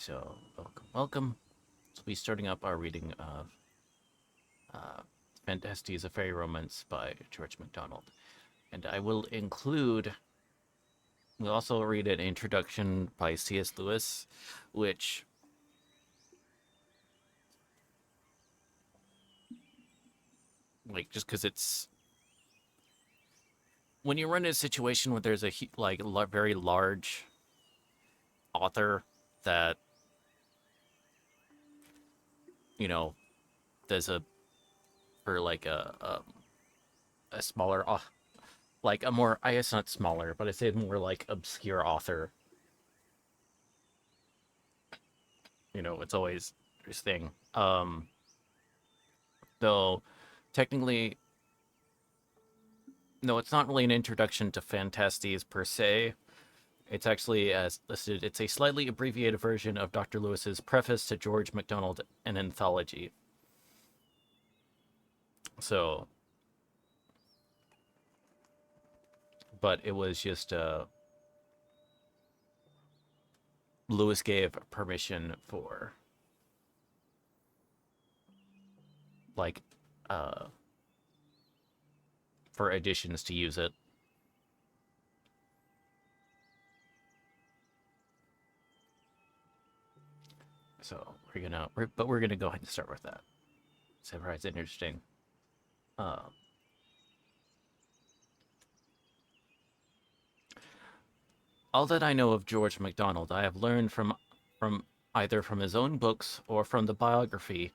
So, welcome. We'll be starting up our reading of Phantastes, a Faerie Romance by George MacDonald. And I will include, we'll also read an introduction by C.S. Lewis, which, just because it's, when you run in a situation where there's a, very large author that, you know, there's a, for a smaller like a more, I guess not smaller, but I say more like obscure author. It's always interesting. Though technically, no, it's not really an introduction to Phantastes per se. It's actually, as listed, it's a slightly abbreviated version of Dr. Lewis's preface to George MacDonald, an anthology. So, but it was just Lewis gave permission like uh for editions to use it. So we're gonna go ahead and start with that. So it's interesting. Uh, all that I know of George MacDonald, I have learned from either from his own books or from the biography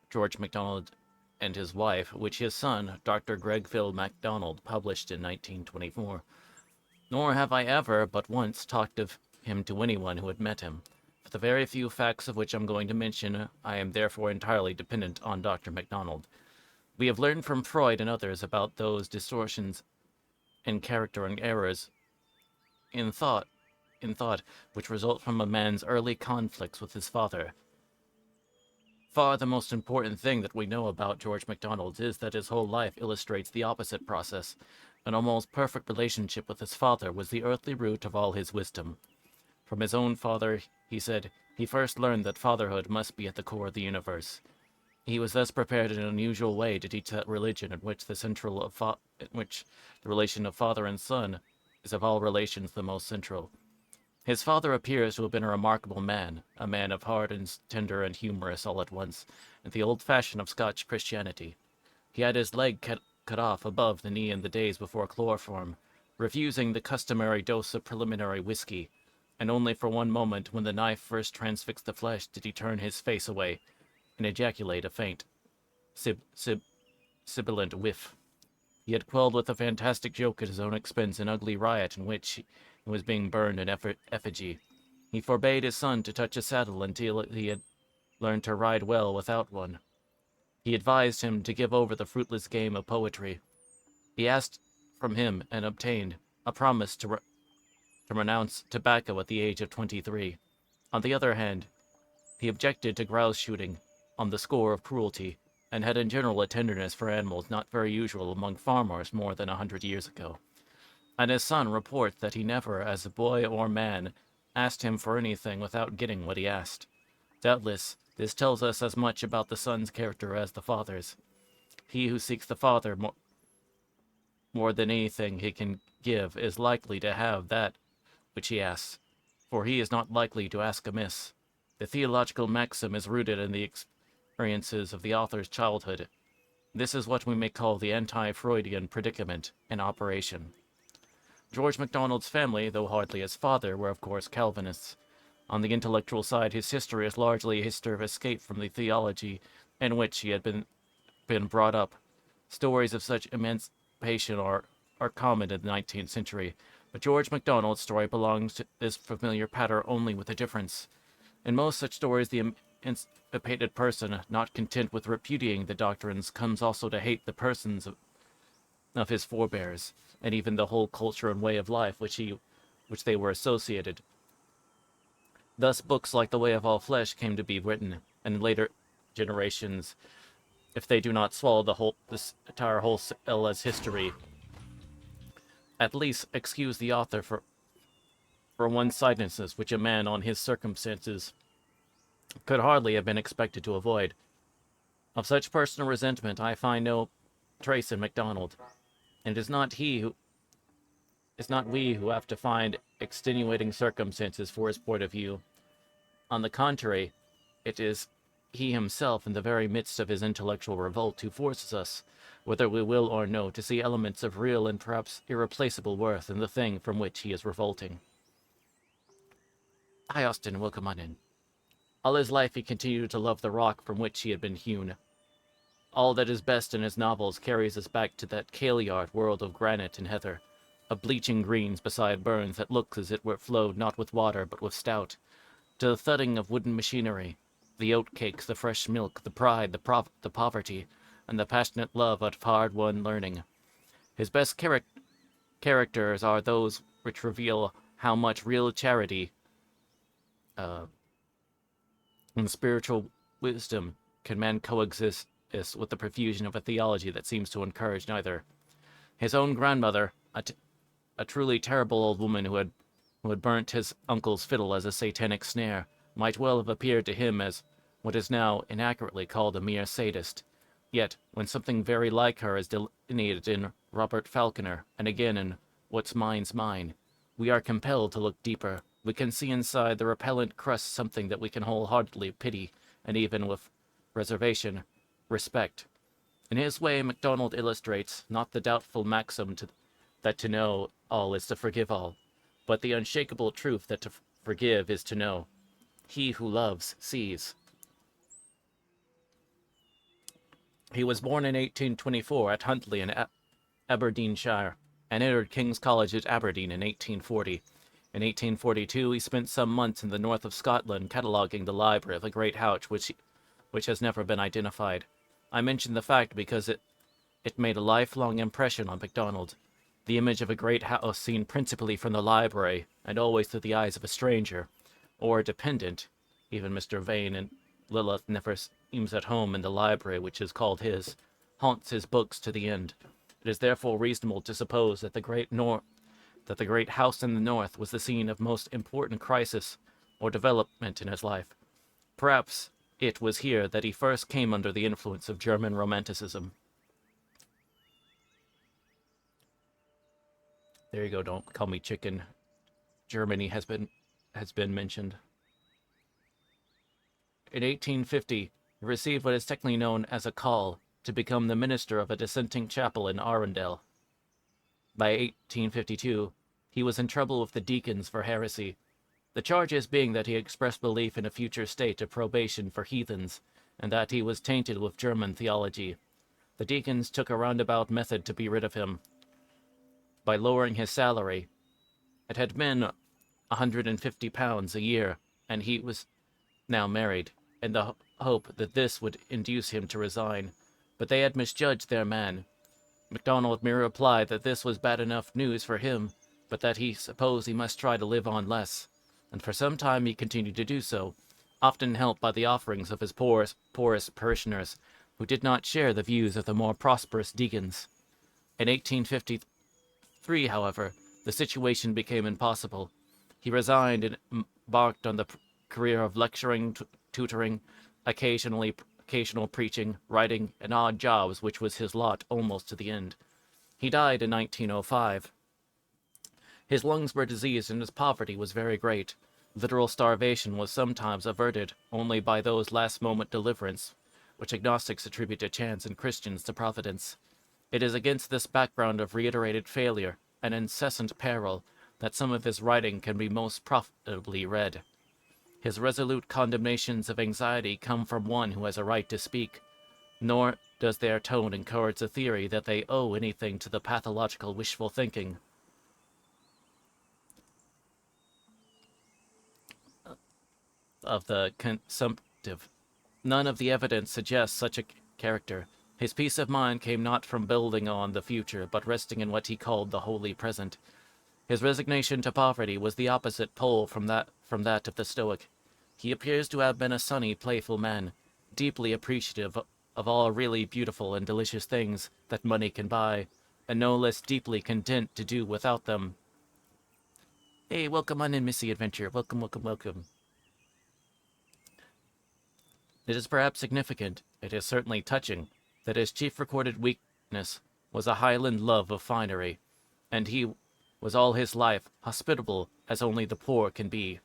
George MacDonald and his wife, which his son, Dr. Gregville MacDonald, published in 1924. Nor have I ever but once talked of him to anyone who had met him. For the very few facts of which I'm going to mention, I am therefore entirely dependent on Dr. MacDonald. We have learned from Freud and others about those distortions in character and errors in thought, which result from a man's early conflicts with his father. Far the most important thing that we know about George MacDonald is that his whole life illustrates the opposite process. An almost perfect relationship with his father was the earthly root of all his wisdom. From his own father, he said, he first learned that fatherhood must be at the core of the universe. He was thus prepared in an unusual way to teach that religion in which in which the relation of father and son is of all relations the most central. His father appears to have been a remarkable man, a man of heart and tender and humorous all at once, in the old fashion of Scotch Christianity. He had his leg cut off above the knee in the days before chloroform, refusing the customary dose of preliminary whiskey, and only for one moment when the knife first transfixed the flesh did he turn his face away and ejaculate a faint, sibilant whiff. He had quelled with a fantastic joke at his own expense an ugly riot in which he was being burned in effigy. He forbade his son to touch a saddle until he had learned to ride well without one. He advised him to give over the fruitless game of poetry. He asked from him and obtained a promise to renounce tobacco at the age of 23. On the other hand, he objected to grouse shooting on the score of cruelty, and had in general a tenderness for animals not very usual among farmers more than 100 years ago. And his son reports that he never, as a boy or man, asked him for anything without getting what he asked. Doubtless, this tells us as much about the son's character as the father's. He who seeks the father more than anything he can give is likely to have that which he asks, for he is not likely to ask amiss. The theological maxim is rooted in the experiences of the author's childhood. This is what we may call the anti-Freudian predicament in operation. George MacDonald's family, though hardly his father, were of course Calvinists. On the intellectual side, his history is largely a history of escape from the theology in which he had been brought up. Stories of such emancipation are common in the 19th century, but George MacDonald's story belongs to this familiar pattern only with a difference. In most such stories, the emancipated person, not content with repudiating the doctrines, comes also to hate the persons of his forebears, and even the whole culture and way of life which they were associated. Thus, books like The Way of All Flesh came to be written, and in later generations, if they do not swallow this entire wholesale as history, at least excuse the author for one-sidedness which a man on his circumstances could hardly have been expected to avoid. Of such personal resentment I find no trace in MacDonald, and it's not we who have to find extenuating circumstances for his point of view. On the contrary, it is he himself in the very midst of his intellectual revolt who forces us, whether we will or no, to see elements of real and perhaps irreplaceable worth in the thing from which he is revolting. Hi, Austin, welcome on in. All his life he continued to love the rock from which he had been hewn. All that is best in his novels carries us back to that Caillard world of granite and heather, of bleaching greens beside burns that look as it were flowed not with water but with stout, to the thudding of wooden machinery, the oat cakes, the fresh milk, the pride, the poverty, and the passionate love of hard-won learning. His best characters are those which reveal how much real charity and spiritual wisdom can man coexist with the profusion of a theology that seems to encourage neither. His own grandmother, a truly terrible old woman who had burnt his uncle's fiddle as a satanic snare, might well have appeared to him as what is now inaccurately called a mere sadist. Yet, when something very like her is delineated in Robert Falconer, and again in What's Mine's Mine, we are compelled to look deeper. We can see inside the repellent crust something that we can wholeheartedly pity, and even with reservation, respect. In his way, MacDonald illustrates not the doubtful maxim that to know all is to forgive all, but the unshakable truth that to forgive is to know. He who loves sees. He was born in 1824 at Huntly in Aberdeenshire, and entered King's College at Aberdeen in 1840. In 1842 he spent some months in the north of Scotland cataloguing the library of a great house which has never been identified. I mention the fact because it made a lifelong impression on MacDonald. The image of a great house seen principally from the library, and always through the eyes of a stranger, or a dependent. Even Mr. Vane and Lilith never seems at home in the library which is called his, haunts his books to the end. It is therefore reasonable to suppose that the great house in the north was the scene of most important crisis or development in his life. Perhaps it was here that he first came under the influence of German Romanticism. There you go, don't call me chicken. Germany has been mentioned. In 1850, he received what is technically known as a call to become the minister of a dissenting chapel in Arundel. By 1852, he was in trouble with the deacons for heresy, the charges being that he expressed belief in a future state of probation for heathens, and that he was tainted with German theology. The deacons took a roundabout method to be rid of him, by lowering his salary. It had been £150 a year, and he was now married, in the hope that this would induce him to resign. But they had misjudged their man. MacDonald merely replied that this was bad enough news for him, but that he supposed he must try to live on less, and for some time he continued to do so, often helped by the offerings of his poorest parishioners, who did not share the views of the more prosperous deacons. In 1853, however, the situation became impossible. He resigned and embarked on the career of lecturing, tutoring, occasional preaching, writing, and odd jobs, which was his lot almost to the end. He died in 1905. His lungs were diseased and his poverty was very great. Literal starvation was sometimes averted only by those last-moment deliverance, which agnostics attribute to chance and Christians to providence. It is against this background of reiterated failure and incessant peril that some of his writing can be most profitably read. His resolute condemnations of anxiety come from one who has a right to speak, nor does their tone encourage the theory that they owe anything to the pathological wishful thinking of the consumptive. None of the evidence suggests such a character. His peace of mind came not from building on the future, but resting in what he called the holy present. His resignation to poverty was the opposite pole from that of the Stoic. He appears to have been a sunny, playful man, deeply appreciative of all really beautiful and delicious things that money can buy, and no less deeply content to do without them. Hey, welcome on in, Missy Adventure. Welcome, welcome, welcome. It is perhaps significant, it is certainly touching, that his chief recorded weakness was a Highland love of finery, and he was all his life hospitable as only the poor can be.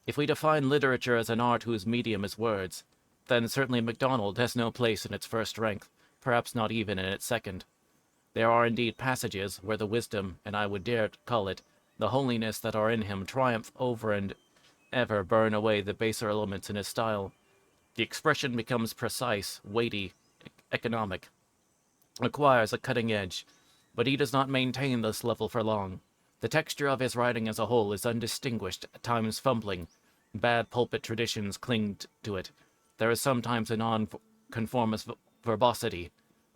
If we define literature as an art whose medium is words, then certainly MacDonald has no place in its first rank, perhaps not even in its second. There are indeed passages where the wisdom, and I would dare call it, the holiness that are in him triumph over and ever burn away the baser elements in his style. The expression becomes precise, weighty, economic, acquires a cutting edge, but he does not maintain this level for long. The texture of his writing as a whole is undistinguished, at times fumbling. Bad pulpit traditions cling to it. There is sometimes a non-conformist verbosity,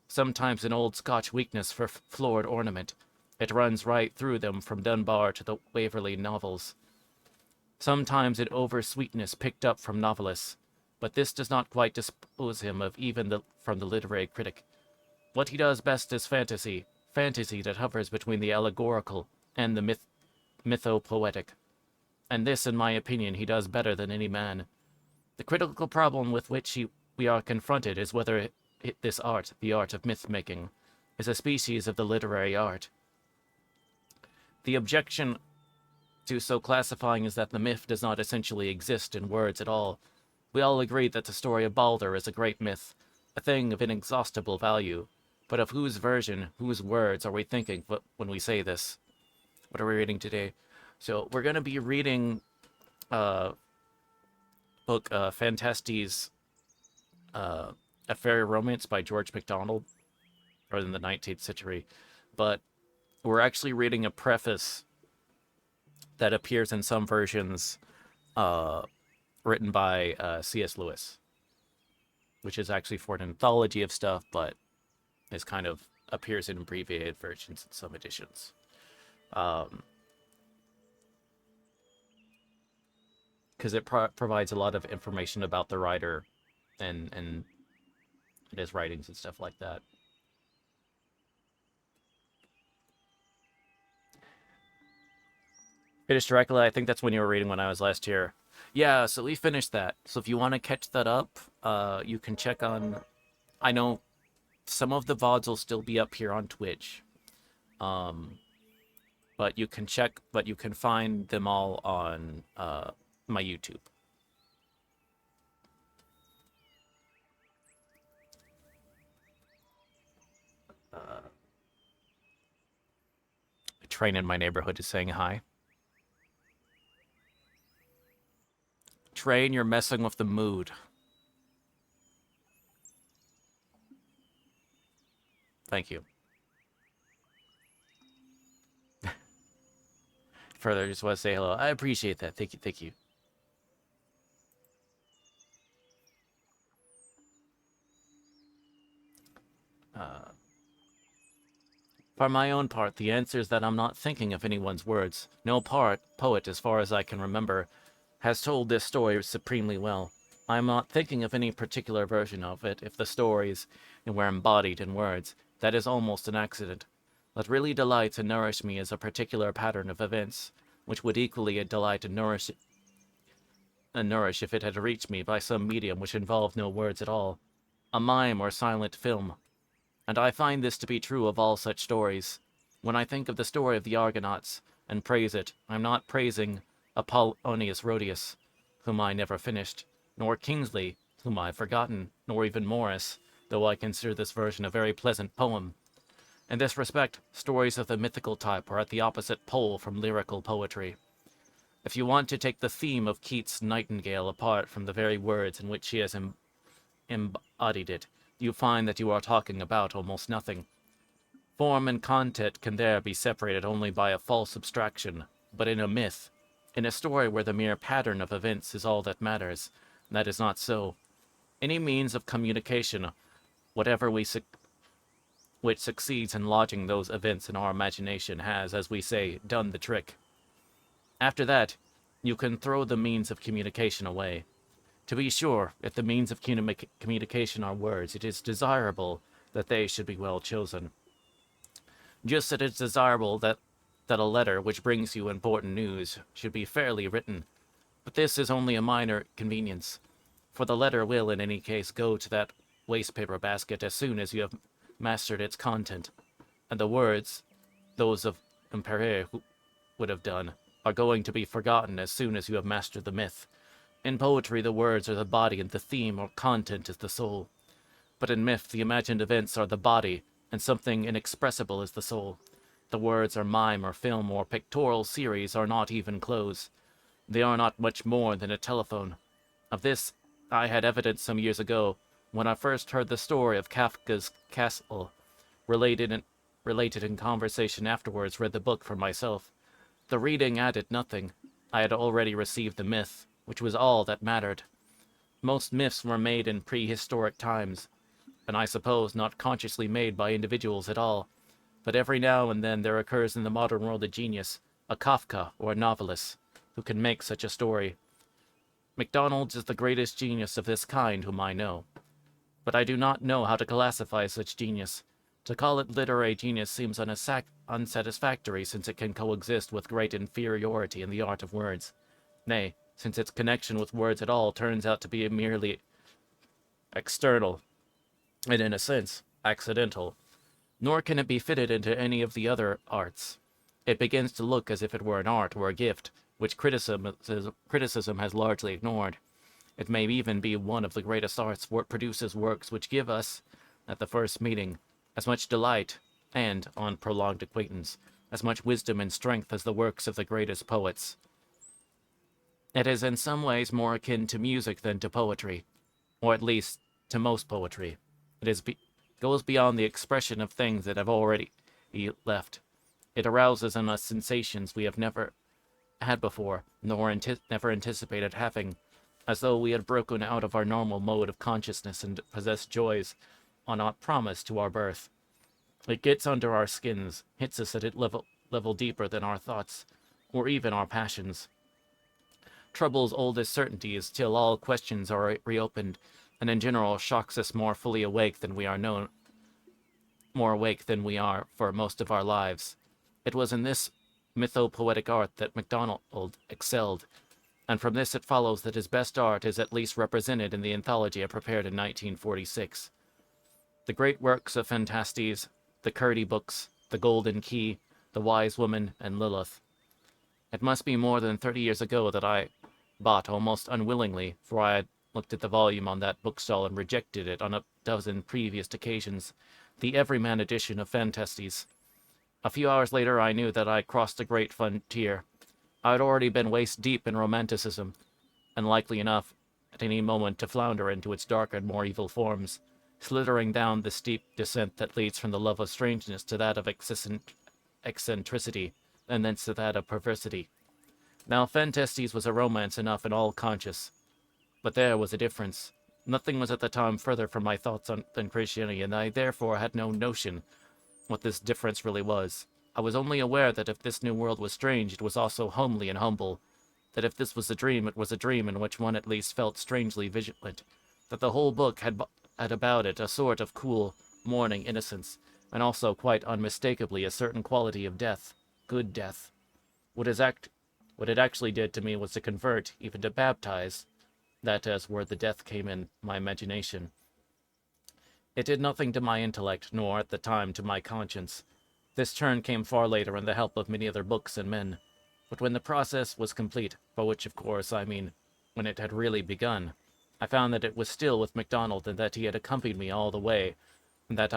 sometimes an old Scotch weakness for florid ornament. It runs right through them from Dunbar to the Waverley novels. Sometimes an over-sweetness picked up from novelists, but this does not quite dispose him of even from the literary critic. What he does best is fantasy that hovers between the allegorical and the mytho-poetic. And this, in my opinion, he does better than any man. The critical problem with which we are confronted is whether this art, the art of myth-making, is a species of the literary art. The objection to so classifying is that the myth does not essentially exist in words at all. We all agree that the story of Balder is a great myth, a thing of inexhaustible value. But of whose version, whose words are we thinking when we say this? What are we reading today? So we're going to be reading book Phantastes, A Faerie Romance by George MacDonald, or in the 19th century. But we're actually reading a preface that appears in some versions written by C.S. Lewis, which is actually for an anthology of stuff, but is kind of appears in abbreviated versions in some editions. Because it provides a lot of information about the writer and his writings and stuff like that. British Dracula, I think that's when you were reading when I was last here. Yeah, so we finished that. So if you want to catch that up, you can check on... I know some of the VODs will still be up here on Twitch. But you can find them all on my YouTube. A train in my neighborhood is saying hi. Train, you're messing with the mood. Thank you. Further, just want to say hello. I appreciate that. Thank you. Thank you. For my own part, the answer is that I'm not thinking of anyone's words. No poet, as far as I can remember, has told this story supremely well. I am not thinking of any particular version of it if the stories were embodied in words. That is almost an accident. What really delights and nourishes me is a particular pattern of events, which would equally delight and nourish if it had reached me by some medium which involved no words at all, a mime or silent film. And I find this to be true of all such stories. When I think of the story of the Argonauts and praise it, I'm not praising Apollonius Rhodius, whom I never finished, nor Kingsley, whom I've forgotten, nor even Morris, though I consider this version a very pleasant poem. In this respect, stories of the mythical type are at the opposite pole from lyrical poetry. If you want to take the theme of Keats' Nightingale apart from the very words in which she has embodied it, you find that you are talking about almost nothing. Form and content can there be separated only by a false abstraction, but in a myth, in a story where the mere pattern of events is all that matters, that is not so. Any means of communication, whatever which succeeds in lodging those events in our imagination has, as we say, done the trick. After that, you can throw the means of communication away. To be sure, if the means of communication are words, it is desirable that they should be well chosen. Just as it is desirable that a letter which brings you important news should be fairly written. But this is only a minor convenience. For the letter will, in any case, go to that waste paper basket as soon as you have mastered its content, and the words, those of Imperere would have done, are going to be forgotten as soon as you have mastered the myth. In poetry, the words are the body, and the theme or content is the soul. But in myth, the imagined events are the body, and something inexpressible is the soul. The words are mime or film or pictorial series are not even clothes. They are not much more than a telephone. Of this I had evidence some years ago, when I first heard the story of Kafka's Castle, related in conversation afterwards, read the book for myself. The reading added nothing. I had already received the myth, which was all that mattered. Most myths were made in prehistoric times, and I suppose not consciously made by individuals at all. But every now and then there occurs in the modern world a genius, a Kafka or a novelist, who can make such a story. MacDonald is the greatest genius of this kind whom I know. But I do not know how to classify such genius. To call it literary genius seems unsatisfactory, since it can coexist with great inferiority in the art of words. Nay, since its connection with words at all turns out to be merely external, and in a sense, accidental. Nor can it be fitted into any of the other arts. It begins to look as if it were an art or a gift, which criticism has largely ignored. It may even be one of the greatest arts, for it produces works which give us, at the first meeting, as much delight, and, on prolonged acquaintance, as much wisdom and strength as the works of the greatest poets. It is in some ways more akin to music than to poetry, or at least to most poetry. Goes beyond the expression of things that have already left. It arouses in us sensations we have never had before, nor never anticipated having, as though we had broken out of our normal mode of consciousness and possessed joys on not promised to our birth. It gets under our skins, hits us at a level deeper than our thoughts, or even our passions. Troubles old as certainties till all questions are reopened, and in general shocks us more awake than we are for most of our lives. It was in this mytho-poetic art that MacDonald excelled, and from this it follows that his best art is at least represented in the anthology I prepared in 1946. The great works of Phantastes, the Curdy books, the Golden Key, the Wise Woman, and Lilith. It must be more than 30 years ago that I bought, almost unwillingly, for I had looked at the volume on that bookstall and rejected it on a dozen previous occasions, the Everyman edition of Phantastes. A few hours later I knew that I had crossed a great frontier. I had already been waist-deep in romanticism, and likely enough, at any moment, to flounder into its darker and more evil forms, slithering down the steep descent that leads from the love of strangeness to that of eccentricity, and thence to that of perversity. Now, Phantastes was a romance enough and all conscious. But there was a difference. Nothing was at the time further from my thoughts than Christianity, and I therefore had no notion what this difference really was. I was only aware that if this new world was strange, it was also homely and humble. That if this was a dream, it was a dream in which one at least felt strangely vigilant. That the whole book had about it a sort of cool, morning innocence, and also quite unmistakably a certain quality of death, good death. What it actually did to me was to convert, even to baptize, that is where the death came in my imagination. It did nothing to my intellect, nor, at the time, to my conscience. This turn came far later in the help of many other books and men. But when the process was complete, by which, of course, I mean when it had really begun, I found that it was still with MacDonald, and that he had accompanied me all the way, and that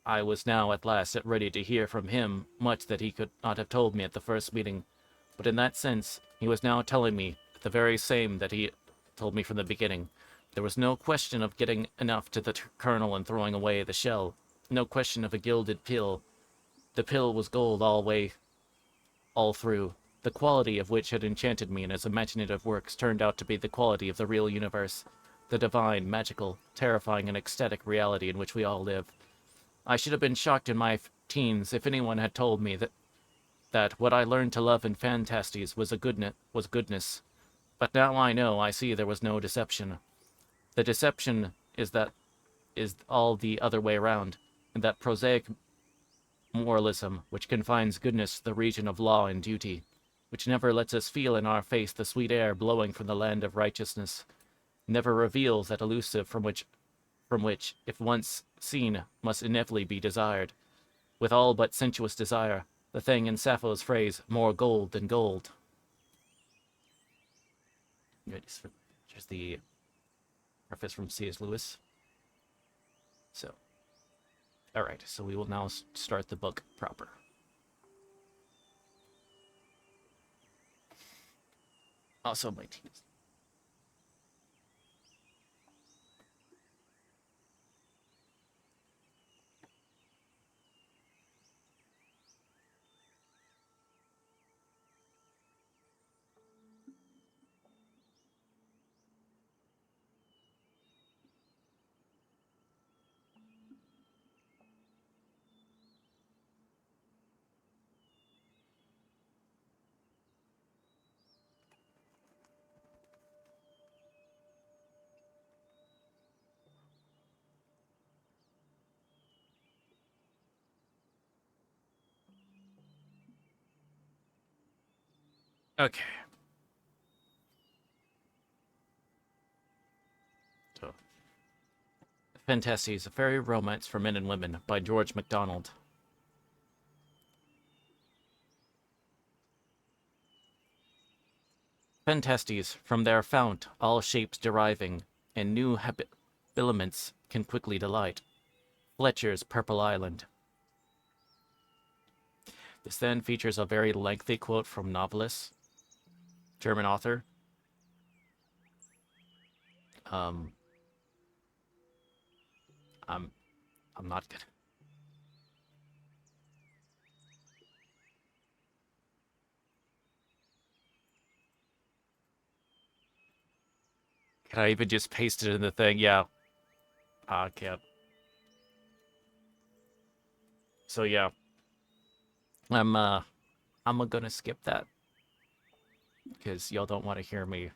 I was now at last ready to hear from him much that he could not have told me at the first meeting. But in that sense, he was now telling me the very same that he told me from the beginning. There was no question of getting enough to the kernel and throwing away the shell. No question of a gilded pill. The pill was gold all through. The quality of which had enchanted me in his imaginative works turned out to be the quality of the real universe, the divine, magical, terrifying, and ecstatic reality in which we all live. I should have been shocked in my teens if anyone had told me that what I learned to love in Phantastes was goodness. But now I see there was no deception. The deception is all the other way round, and that prosaic moralism which confines goodness to the region of law and duty. which never lets us feel in our face the sweet air blowing from the land of righteousness, never reveals that elusive from which, if once seen, must inevitably be desired, with all but sensuous desire, the thing in Sappho's phrase, more gold than gold. Here's the preface from C.S. Lewis. So, alright, so we will now start the book proper. Also, my teeth. Okay. So, Phantastes, a Faerie Romance for Men and Women by George MacDonald. Phantastes, from their fount, all shapes deriving, and new habiliments can quickly delight. Fletcher's Purple Island. This then features a very lengthy quote from novelist, German author. I'm not good. Can I even just paste it in the thing? Yeah. I can't. So yeah. I'm gonna skip that. Because y'all don't want to hear me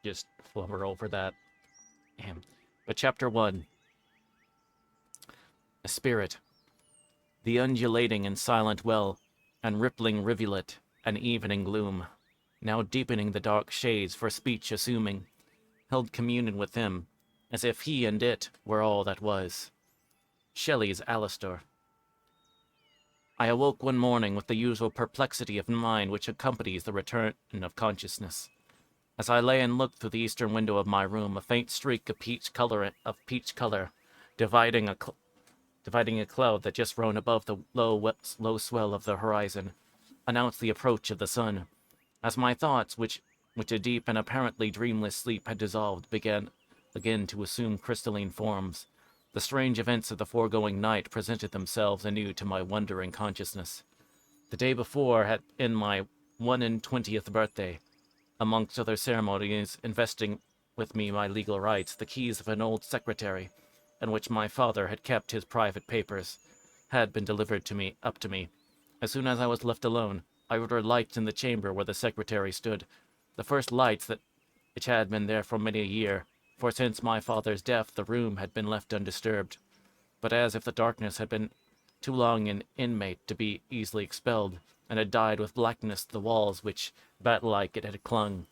just flubber over that. Damn. But chapter 1. A spirit. The undulating and silent well, and rippling rivulet, and evening gloom, now deepening the dark shades for speech assuming, held communion with him, as if he and it were all that was. Shelley's Alastor. I awoke one morning with the usual perplexity of mind which accompanies the return of consciousness. As I lay and looked through the eastern window of my room, a faint streak of peach color, dividing a cloud that just rose above the low swell of the horizon, announced the approach of the sun. As my thoughts, which a deep and apparently dreamless sleep had dissolved, began again to assume crystalline forms, the strange events of the foregoing night presented themselves anew to my wondering consciousness. The day before had been my 21st birthday, amongst other ceremonies investing with me my legal rights, the keys of an old secretary, in which my father had kept his private papers, had been delivered up to me. As soon as I was left alone, I ordered lights in the chamber where the secretary stood, the first lights which had been there for many a year, for since my father's death the room had been left undisturbed, but as if the darkness had been too long an inmate to be easily expelled, and had dyed with blackness the walls which, bat-like, it had clung.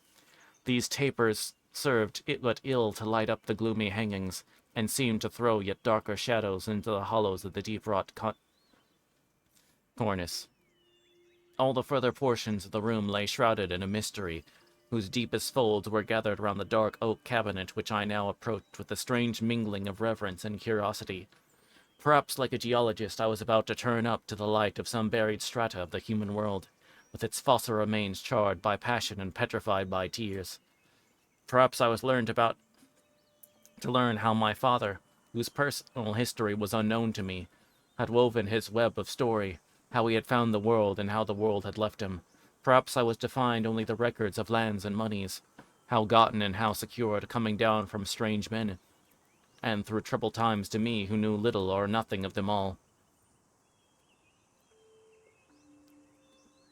These tapers served it but ill to light up the gloomy hangings, and seemed to throw yet darker shadows into the hollows of the deep-wrought cornice. All the further portions of the room lay shrouded in a mystery, whose deepest folds were gathered round the dark oak cabinet which I now approached with a strange mingling of reverence and curiosity. Perhaps, like a geologist, I was about to turn up to the light of some buried strata of the human world, with its fossil remains charred by passion and petrified by tears. Perhaps I was to learn how my father, whose personal history was unknown to me, had woven his web of story, how he had found the world and how the world had left him. Perhaps I was to find only the records of lands and monies, how gotten and how secured, coming down from strange men, and through troubled times to me who knew little or nothing of them all.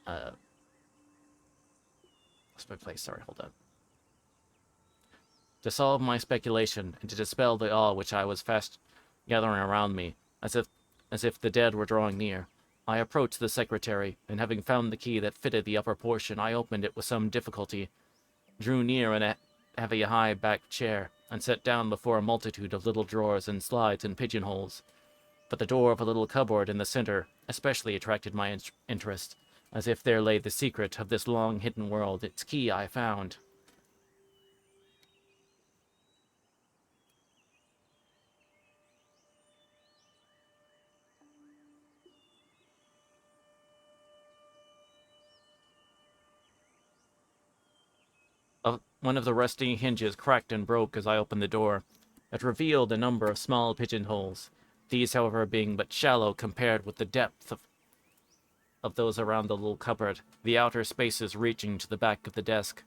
Lost my place, sorry, hold on. To solve my speculation, and to dispel the awe which I was fast gathering around me, as as if the dead were drawing near. I approached the secretary, and having found the key that fitted the upper portion, I opened it with some difficulty, drew near in a heavy high-backed chair, and sat down before a multitude of little drawers and slides and pigeonholes. But the door of a little cupboard in the center especially attracted my interest, as if there lay the secret of this long-hidden world. Its key I found. One of the rusty hinges cracked and broke as I opened the door. It revealed a number of small pigeonholes, these, however, being but shallow compared with the depth of those around the little cupboard, the outer spaces reaching to the back of the desk.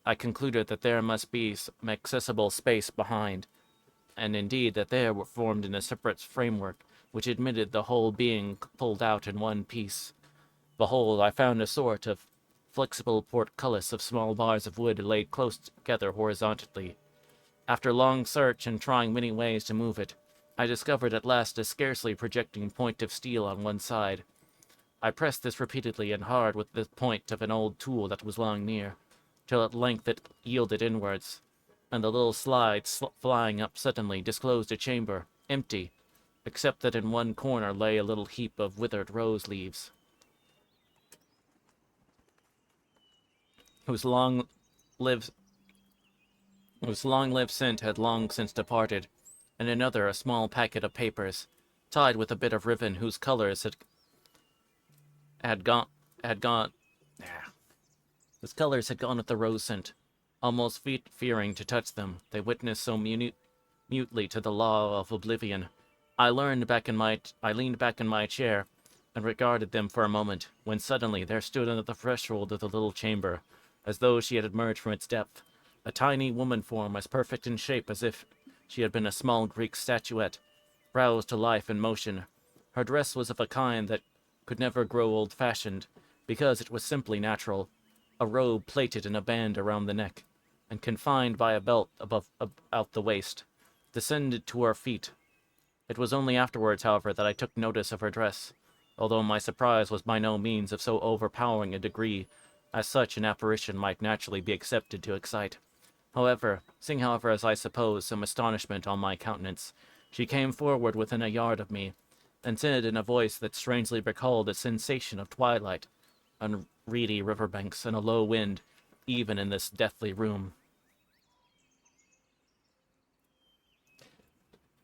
I concluded that there must be some accessible space behind, and indeed that they were formed in a separate framework, which admitted the whole being pulled out in one piece. Behold, I found a sort of flexible portcullis of small bars of wood laid close together horizontally. After long search and trying many ways to move it, I discovered at last a scarcely projecting point of steel on one side. I pressed this repeatedly and hard with the point of an old tool that was lying near, till at length it yielded inwards, and the little slide flying up suddenly disclosed a chamber, empty, except that in one corner lay a little heap of withered rose leaves, whose long-lived scent had long since departed, and another a small packet of papers, tied with a bit of ribbon whose colors had gone with the rose scent. Almost fearing to touch them, they witnessed so mutely to the law of oblivion. I leaned back in my chair and regarded them for a moment, when suddenly there stood on the threshold of the little chamber, as though she had emerged from its depth, a tiny woman form as perfect in shape as if she had been a small Greek statuette, roused to life and motion. Her dress was of a kind that could never grow old-fashioned, because it was simply natural, a robe plaited in a band around the neck, and confined by a belt about the waist, descended to her feet. It was only afterwards, however, that I took notice of her dress, although my surprise was by no means of so overpowering a degree as such an apparition might naturally be accepted to excite. Seeing, as I suppose, some astonishment on my countenance, she came forward within a yard of me, and said in a voice that strangely recalled a sensation of twilight, on reedy river-banks, and a low wind, even in this deathly room.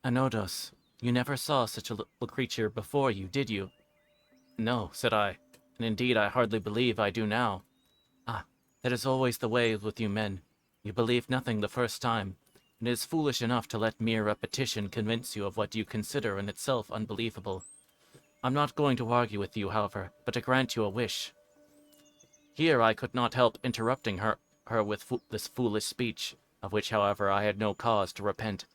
"Anodos, you never saw such a little creature before you, did you?" "No," said I, "and indeed I hardly believe I do now." "Ah, that is always the way with you men. You believe nothing the first time, and it is foolish enough to let mere repetition convince you of what you consider in itself unbelievable. I'm not going to argue with you, however, but to grant you a wish." Here I could not help interrupting her with this foolish speech, of which, however, I had no cause to repent.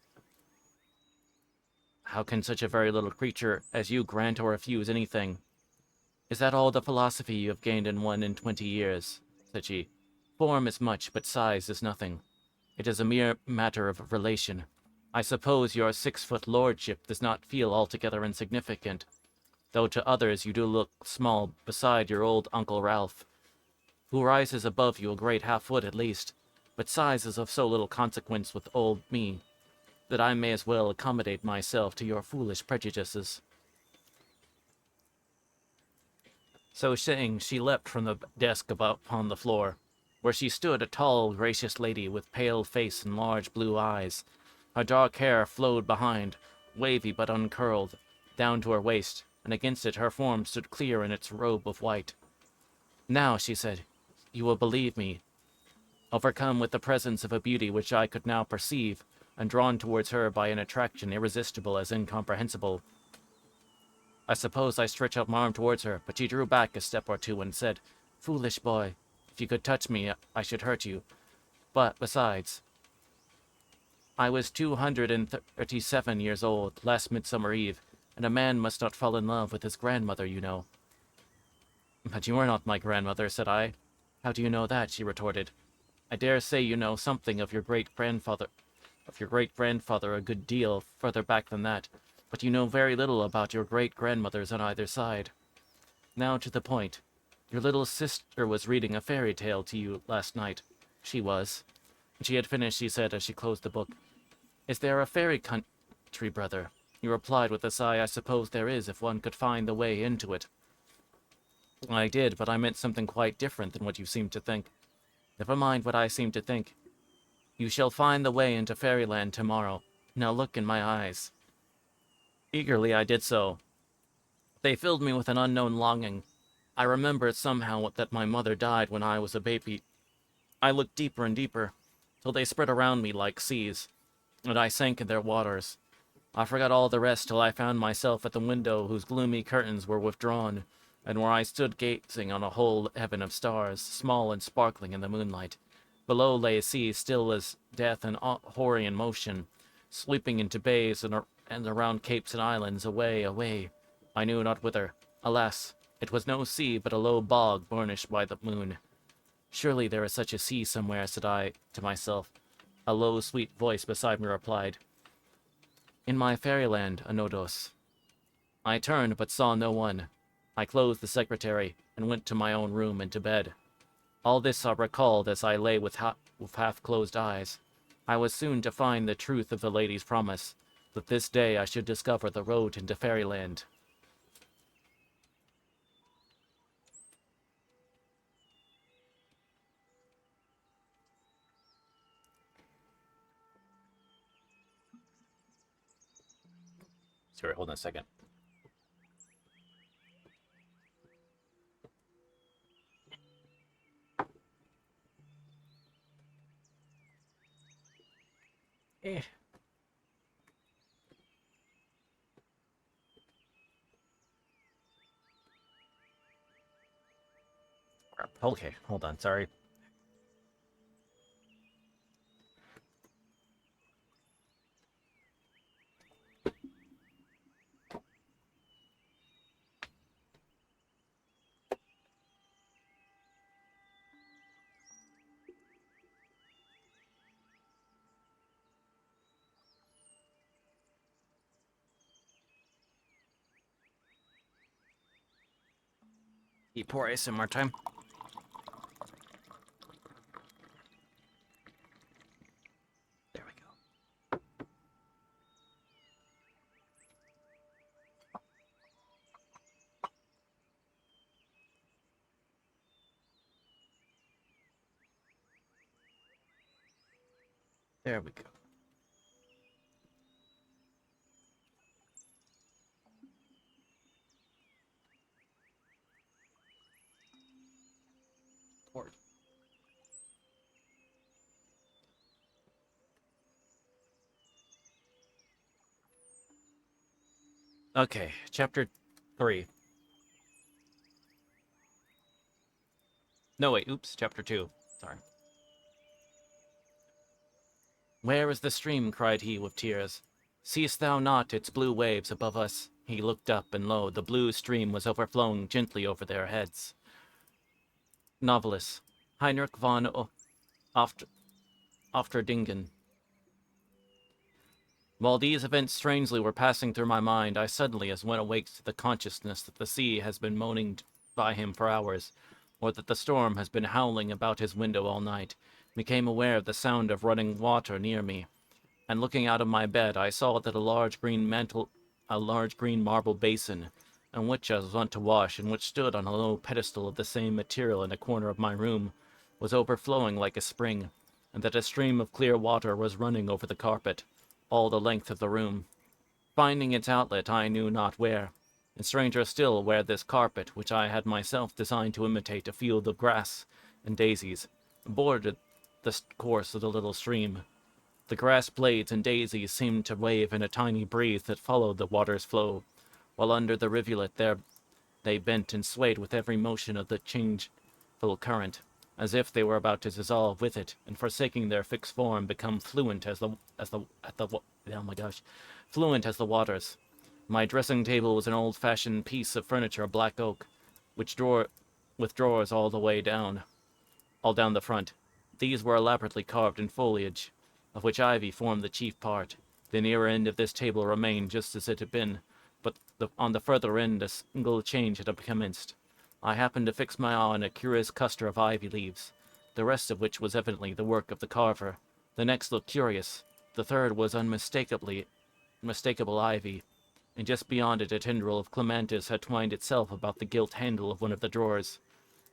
"How can such a very little creature as you grant or refuse anything? Is that all the philosophy you have gained in 21 years?" said she. "Form is much, but size is nothing. It is a mere matter of relation. I suppose your 6-foot lordship does not feel altogether insignificant, though to others you do look small beside your old Uncle Ralph, who rises above you a great half-foot at least, but size is of so little consequence with old me, that I may as well accommodate myself to your foolish prejudices." So saying, she leapt from the desk upon the floor, where she stood, a tall, gracious lady with pale face and large blue eyes. Her dark hair flowed behind, wavy but uncurled, down to her waist, and against it her form stood clear in its robe of white. "Now," she said, "you will believe me." Overcome with the presence of a beauty which I could now perceive, and drawn towards her by an attraction irresistible as incomprehensible, I suppose I stretched out my arm towards her, but she drew back a step or two and said, "Foolish boy, if you could touch me, I should hurt you. But, besides, I was 237 years old last Midsummer Eve, and a man must not fall in love with his grandmother, you know." "But you are not my grandmother," said I. "How do you know that?" she retorted. "I dare say you know something of your great-grandfather a good deal further back than that. but you know very little about your great-grandmothers on either side. Now to the point. Your little sister was reading a fairy tale to you last night. She was. When she had finished, she said as she closed the book, "Is there a fairy country, brother?" You replied with a sigh, "I suppose there is, if one could find the way into it." I did, but I meant something quite different than what you seem to think. Never mind what I seem to think. You shall find the way into fairyland tomorrow. Now look in my eyes. Eagerly I did so. They filled me with an unknown longing. I remembered somehow that my mother died when I was a baby. I looked deeper and deeper, till they spread around me like seas, and I sank in their waters. I forgot all the rest till I found myself at the window whose gloomy curtains were withdrawn, and where I stood gazing on a whole heaven of stars, small and sparkling in the moonlight. Below lay a sea still as death and hoary in motion, sweeping into bays and around capes and islands, away, away, I knew not whither. Alas, it was no sea, but a low bog burnished by the moon. Surely there is such a sea somewhere, said I to myself. A low, sweet voice beside me replied, "In my fairyland, Anodos." I turned, but saw no one. I closed the secretary, and went to my own room and to bed. All this I recalled as I lay with half-closed eyes. I was soon to find the truth of the lady's promise, that this day I should discover the road into fairyland. Sorry, hold on a second. Okay, hold on, sorry. Eat pour ice some more time. There we go. There we go. Poured. Okay, chapter 3. No, wait, oops, chapter 2. Sorry. "Where is the stream?" cried he with tears. "Seest thou not its blue waves above us?" He looked up, and lo, the blue stream was overflowing gently over their heads. Novelist Heinrich von Ofterdingen. While these events strangely were passing through my mind, I suddenly, as one awakes to the consciousness that the sea has been moaning by him for hours, or that the storm has been howling about his window all night, became aware of the sound of running water near me, and looking out of my bed, I saw that a large green marble basin, in which I was wont to wash, and which stood on a low pedestal of the same material in a corner of my room, was overflowing like a spring, and that a stream of clear water was running over the carpet, all the length of the room. Finding its outlet I knew not where, and stranger still where this carpet, which I had myself designed to imitate a field of grass and daisies, bordered the course of the little stream. The grass blades and daisies seemed to wave in a tiny breeze that followed the water's flow, while under the rivulet there they bent and swayed with every motion of the changeful current, as if they were about to dissolve with it, and forsaking their fixed form, become fluent as the waters. My dressing table was an old-fashioned piece of furniture of black oak, with drawers all down the front. These were elaborately carved in foliage, of which ivy formed the chief part. The nearer end of this table remained just as it had been, but on the further end a single change had commenced. I happened to fix my eye on a curious cluster of ivy leaves, the rest of which was evidently the work of the carver. The next looked curious. The third was unmistakable ivy, and just beyond it a tendril of clematis had twined itself about the gilt handle of one of the drawers.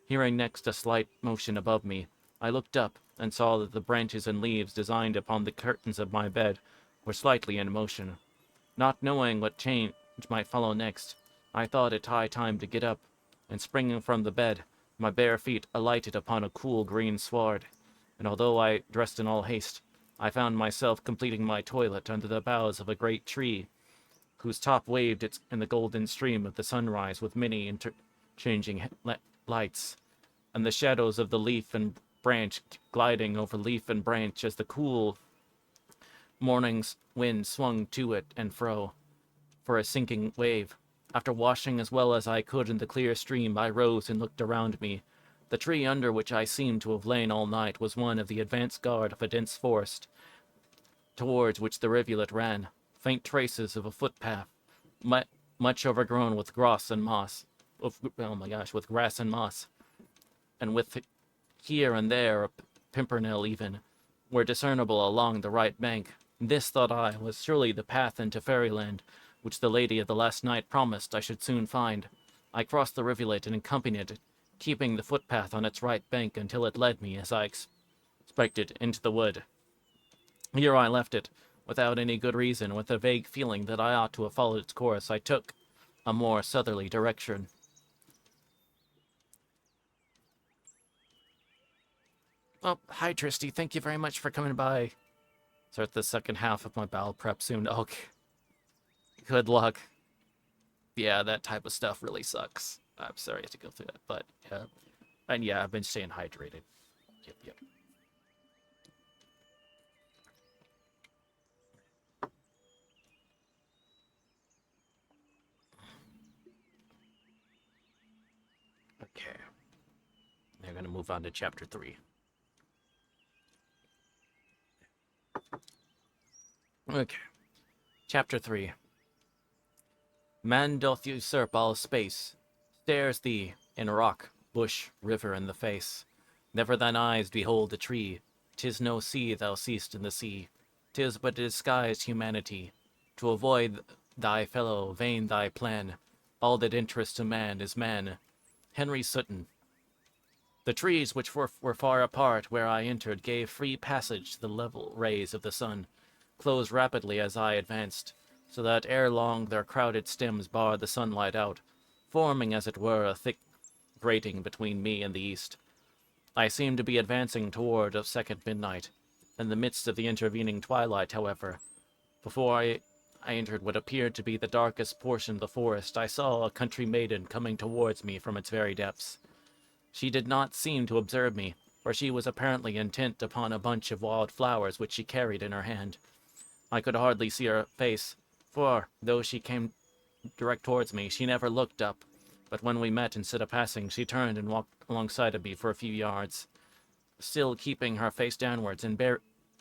Hearing next a slight motion above me, I looked up and saw that the branches and leaves designed upon the curtains of my bed were slightly in motion. Not knowing what change might follow next, I thought it high time to get up, and springing from the bed, my bare feet alighted upon a cool green sward, and although I dressed in all haste, I found myself completing my toilet under the boughs of a great tree, whose top waved in the golden stream of the sunrise with many interchanging lights, and the shadows of the leaf and branch gliding over leaf and branch as the cool morning's wind swung to it and fro for a sinking wave. After washing as well as I could in the clear stream, I rose and looked around me. The tree under which I seemed to have lain all night was one of the advance guard of a dense forest, towards which the rivulet ran. Faint traces of a footpath, much overgrown with grass and moss, with grass and moss, and with here and there a pimpernel even, were discernible along the right bank. This, thought I, was surely the path into fairyland, which the lady of the last night promised I should soon find. I crossed the rivulet and accompanied it, keeping the footpath on its right bank until it led me, as I expected, into the wood. Here I left it, without any good reason, with a vague feeling that I ought to have followed its course. I took a more southerly direction. Oh, hi, Tristy. Thank you very much for coming by. Start the second half of my battle prep soon. Okay. Good luck. Yeah, that type of stuff really sucks. I'm sorry to go through that, but yeah. And yeah, I've been staying hydrated. Yep. Okay. They're going to move on to chapter 3. Okay. Chapter 3. Man doth usurp all space, stares thee in rock, bush, river in the face. Never thine eyes behold a tree, 'tis no sea thou seest in the sea. 'Tis but a disguised humanity, to avoid thy fellow, vain thy plan. All that interests a man is man. Henry Sutton. The trees which were far apart where I entered gave free passage to the level rays of the sun, closed rapidly as I advanced, so that ere long their crowded stems barred the sunlight out, forming as it were a thick grating between me and the east. I seemed to be advancing toward a second midnight. In the midst of the intervening twilight, however, before I entered what appeared to be the darkest portion of the forest, I saw a country maiden coming towards me from its very depths. She did not seem to observe me, for she was apparently intent upon a bunch of wild flowers which she carried in her hand. I could hardly see her face, for, though she came direct towards me, she never looked up, but when we met instead of passing, she turned and walked alongside of me for a few yards, still keeping her face downwards and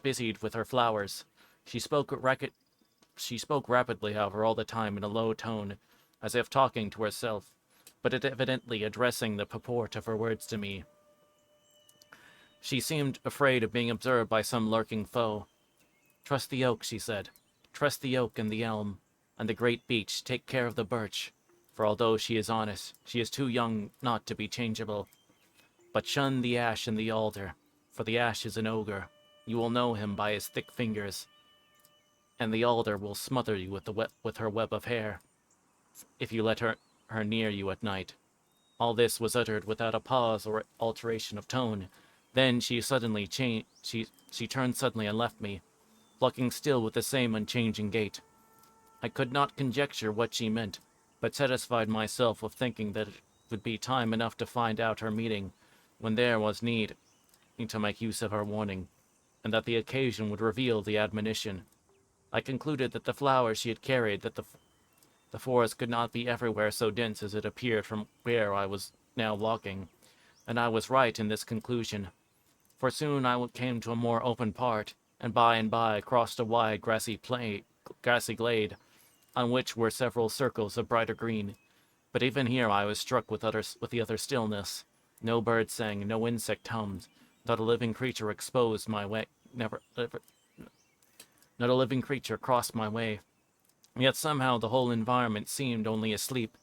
busied with her flowers. She spoke rapidly, however, all the time in a low tone, as if talking to herself, but evidently addressing the purport of her words to me. She seemed afraid of being observed by some lurking foe. "Trust the oak," she said. "Trust the oak and the elm, and the great beech. Take care of the birch, for although she is honest, she is too young not to be changeable. But shun the ash and the alder, for the ash is an ogre. You will know him by his thick fingers, and the alder will smother you with her web of hair, if you let her near you at night." All this was uttered without a pause or alteration of tone. Then she suddenly she turned suddenly and left me, walking still with the same unchanging gait. I could not conjecture what she meant, but satisfied myself with thinking that it would be time enough to find out her meaning when there was need to make use of her warning, and that the occasion would reveal the admonition. I concluded that the flowers she had carried, that the forest could not be everywhere so dense as it appeared from where I was now walking, and I was right in this conclusion, for soon I came to a more open part, and by crossed a wide grassy grassy glade, on which were several circles of brighter green. But even here I was struck with the utter stillness. No bird sang, no insect hummed, not a living creature exposed my way. Not a living creature crossed my way. Yet somehow the whole environment seemed only asleep,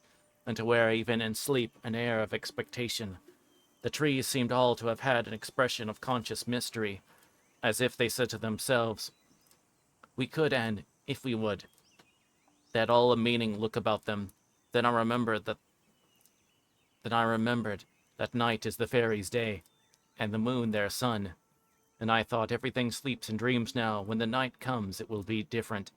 and to wear even in sleep an air of expectation. The trees seemed all to have had an expression of conscious mystery, as if they said to themselves, "We could end, if we would." They had all a meaning look about them. Then I remembered that night is the fairies' day, and the moon their sun. And I thought, everything sleeps and dreams now. When the night comes, it will be different.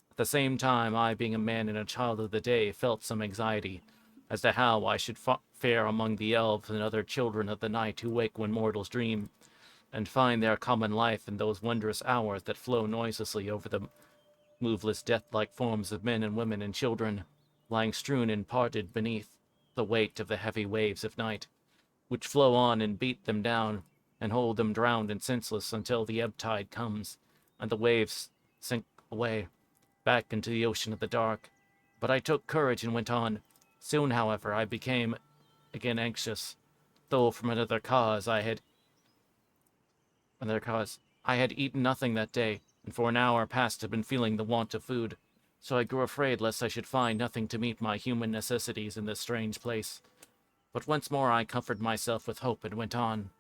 At the same time, I, being a man and a child of the day, felt some anxiety as to how I should fare among the elves and other children of the night who wake when mortals dream, and find their common life in those wondrous hours that flow noiselessly over the moveless death-like forms of men and women and children, lying strewn and parted beneath the weight of the heavy waves of night, which flow on and beat them down, and hold them drowned and senseless until the ebb tide comes, and the waves sink away, back into the ocean of the dark. But I took courage and went on. Soon, however, I became again anxious, though from another cause. I had eaten nothing that day, and for an hour past had been feeling the want of food, so I grew afraid lest I should find nothing to meet my human necessities in this strange place. But once more I comforted myself with hope and went on.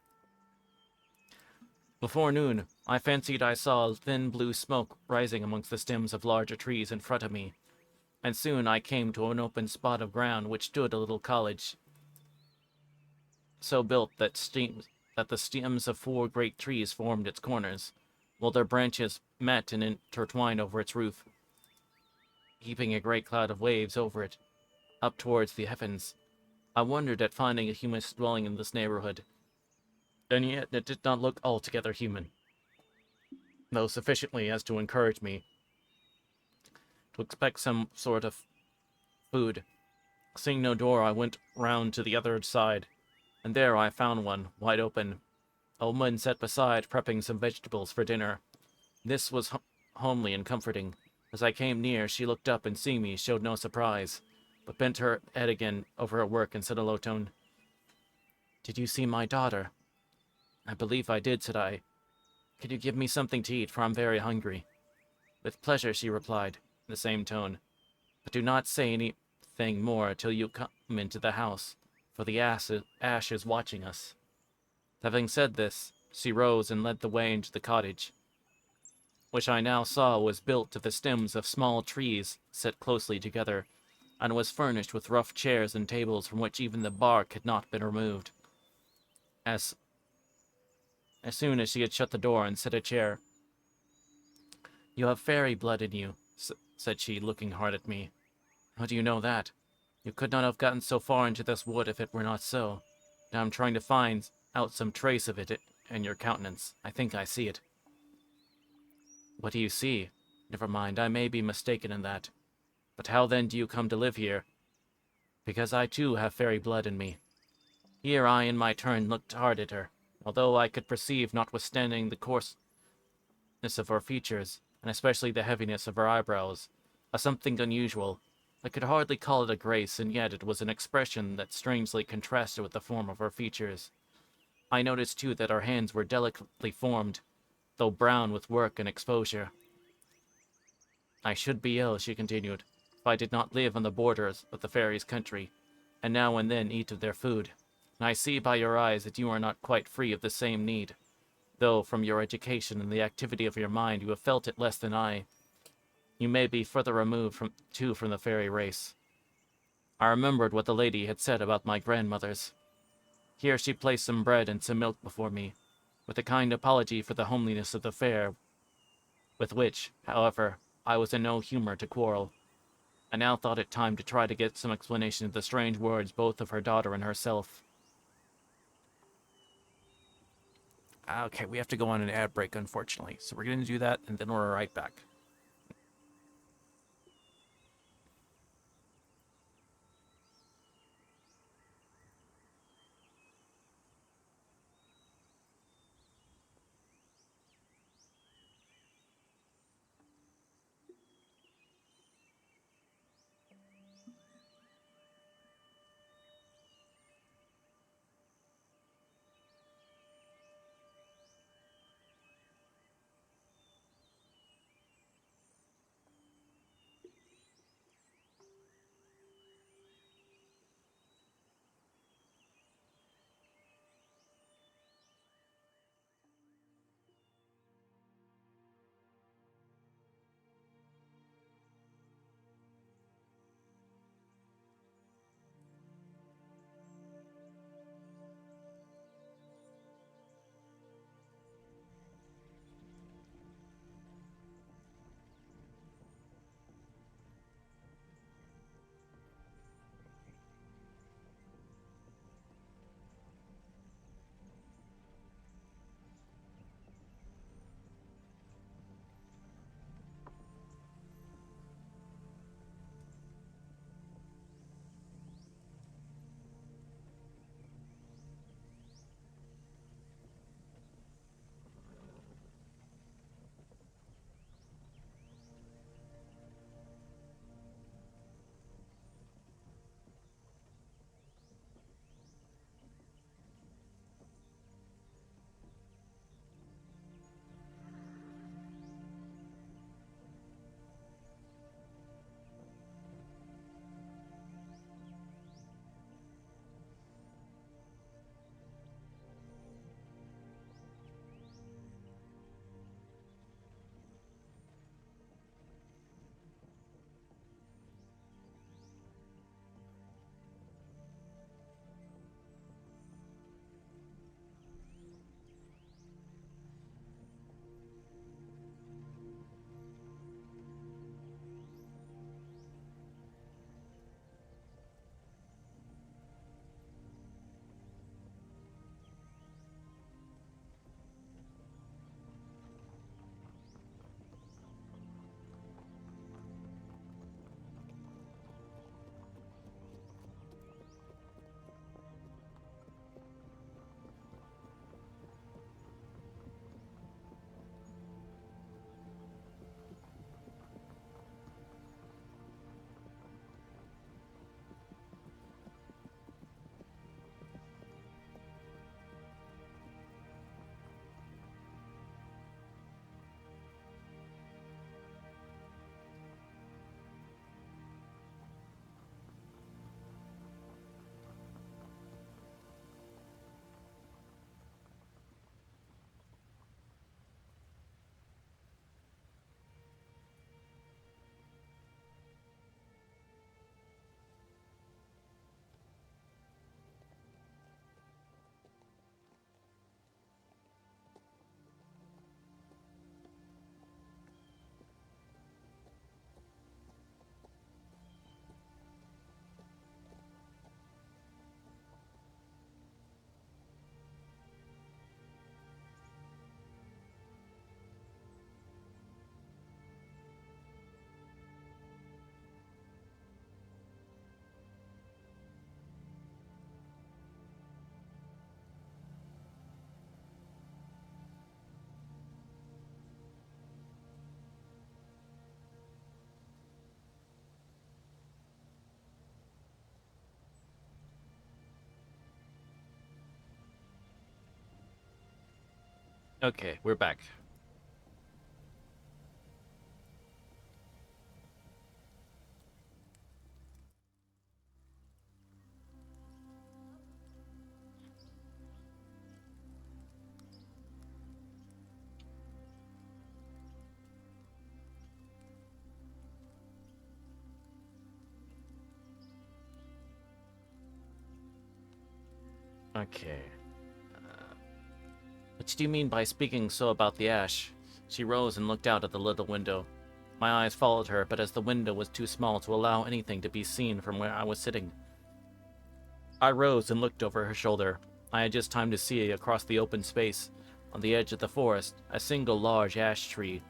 Before noon, I fancied I saw thin blue smoke rising amongst the stems of larger trees in front of me, and soon I came to an open spot of ground which stood a little cottage, so built that the stems of 4 great trees formed its corners, while their branches met and intertwined over its roof, heaping a great cloud of waves over it, up towards the heavens. I wondered at finding a human dwelling in this neighborhood, and yet it did not look altogether human, though sufficiently as to encourage me to expect some sort of food. Seeing no door, I went round to the other side, and there I found one, wide open. A woman sat beside, prepping some vegetables for dinner. This was homely and comforting. As I came near, she looked up and seeing me, showed no surprise, but bent her head again over her work and said in a low tone, "Did you see my daughter?" "I believe I did," said I. "Could you give me something to eat, for I'm very hungry?" "With pleasure," she replied, in the same tone. "But do not say anything more till you come into the house, for the ash is watching us." Having said this, she rose and led the way into the cottage, which I now saw was built of the stems of small trees set closely together, and was furnished with rough chairs and tables from which even the bark had not been removed. As soon as she had shut the door and set a chair, "You have fairy blood in you," said she, looking hard at me. "How do you know that? You could not have gotten so far into this wood if it were not so. Now I'm trying to find out some trace of it in your countenance. I think I see it." "What do you see? Never mind, I may be mistaken in that. But how then do you come to live here?" "Because I too have fairy blood in me." Here I in my turn looked hard at her, although I could perceive, notwithstanding the coarseness of her features, and especially the heaviness of her eyebrows, a something unusual. I could hardly call it a grace, and yet it was an expression that strangely contrasted with the form of her features. I noticed too that her hands were delicately formed, though brown with work and exposure. "I should be ill," she continued, "if I did not live on the borders of the fairies' country, and now and then eat of their food. And I see by your eyes that you are not quite free of the same need, though from your education and the activity of your mind you have felt it less than I. You may be further removed from the fairy race." I remembered what the lady had said about my grandmothers. Here she placed some bread and some milk before me, with a kind apology for the homeliness of the fare, with which, however, I was in no humor to quarrel. I now thought it time to try to get some explanation of the strange words both of her daughter and herself. Okay, we have to go on an ad break, unfortunately, so we're going to do that, and then we're right back. Okay, we're back. Okay. What do you mean by speaking so about the ash? She rose and looked out at the little window. My eyes followed her, but as the window was too small to allow anything to be seen from where I was sitting, I rose and looked over her shoulder. I had just time to see across the open space, on the edge of the forest, a single large ash tree,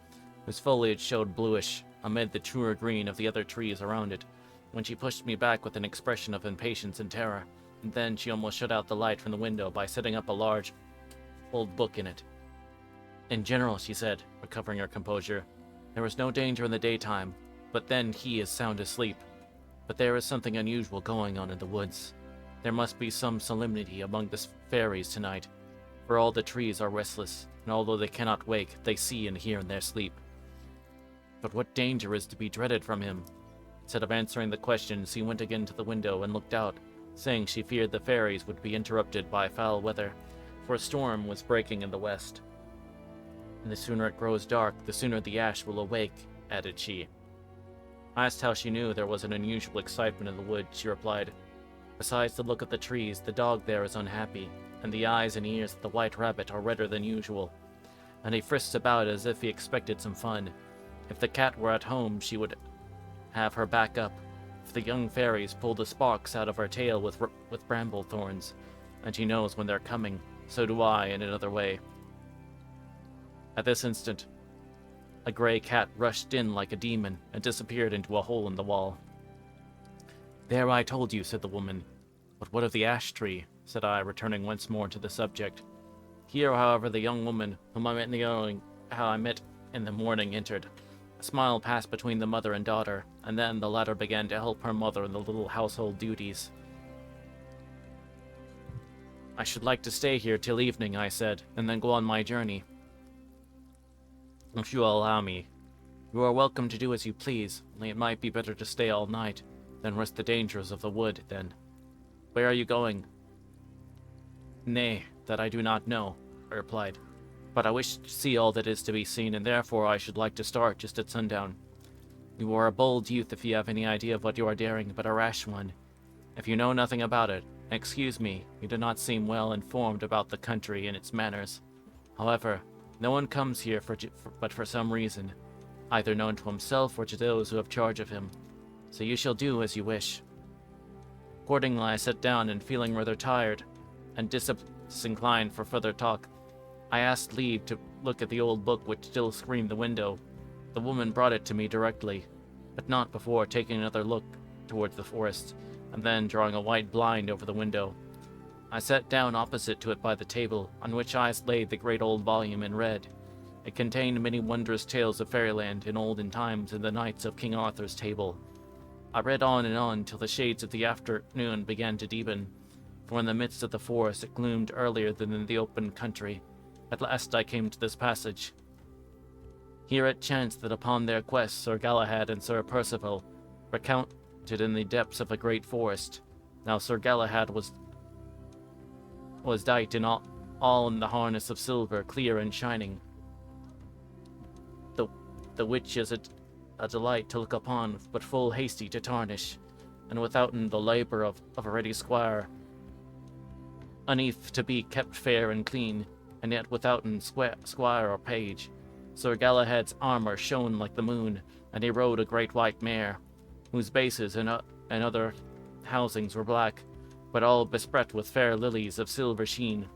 whose foliage showed bluish amid the truer green of the other trees around it, when she pushed me back with an expression of impatience and terror, and then she almost shut out the light from the window by setting up a large old book in it. In general, she said, recovering her composure, there was no danger in the daytime, but then he is sound asleep. But there is something unusual going on in the woods. There must be some solemnity among the fairies tonight, for all the trees are restless, and although they cannot wake, they see and hear in their sleep. But what danger is to be dreaded from him? Instead of answering the question, she went again to the window and looked out, saying she feared the fairies would be interrupted by foul weather, for a storm was breaking in the west. And the sooner it grows dark, the sooner the ash will awake, added she. I asked how she knew there was an unusual excitement in the wood. She replied, besides the look of the trees, the dog there is unhappy, and the eyes and ears of the white rabbit are redder than usual, and he frisks about as if he expected some fun. If the cat were at home, she would have her back up. If the young fairies pull the sparks out of her tail with bramble thorns, and she knows when they're coming, so do I in another way. At this instant, a gray cat rushed in like a demon and disappeared into a hole in the wall. There, I told you, said the woman. But what of the ash tree? Said I, returning once more to the subject. Here, however, the young woman whom I met in the morning entered. A smile passed between the mother and daughter, and then the latter began to help her mother in the little household duties. I should like to stay here till evening, I said, and then go on my journey. If you will allow me. You are welcome to do as you please, only it might be better to stay all night than risk the dangers of the wood, then. Where are you going? Nay, that I do not know, I replied. But I wish to see all that is to be seen, and therefore I should like to start just at sundown. You are a bold youth if you have any idea of what you are daring, but a rash one. If you know nothing about it, excuse me, you do not seem well informed about the country and its manners. However, no one comes here but for some reason, either known to himself or to those who have charge of him. So you shall do as you wish. Accordingly, I sat down, and feeling rather tired and disinclined for further talk, I asked leave to look at the old book which still screened the window. The woman brought it to me directly, but not before taking another look towards the forest, and then drawing a white blind over the window. I sat down opposite to it by the table, on which I laid the great old volume, and read. It contained many wondrous tales of fairyland in olden times and the knights of King Arthur's table. I read on and on till the shades of the afternoon began to deepen, for in the midst of the forest it gloomed earlier than in the open country. At last I came to this passage. Here it chanced that upon their quest Sir Galahad and Sir Percival recounted in the depths of a great forest. Now Sir Galahad was dight in all in the harness of silver, clear and shining, the which is a delight to look upon, but full hasty to tarnish, and withouten the labour of a ready squire, uneath to be kept fair and clean, and yet withouten squire or page. Sir Galahad's armour shone like the moon, and he rode a great white mare, whose bases and other housings were black, but all bespread with fair lilies of silver sheen.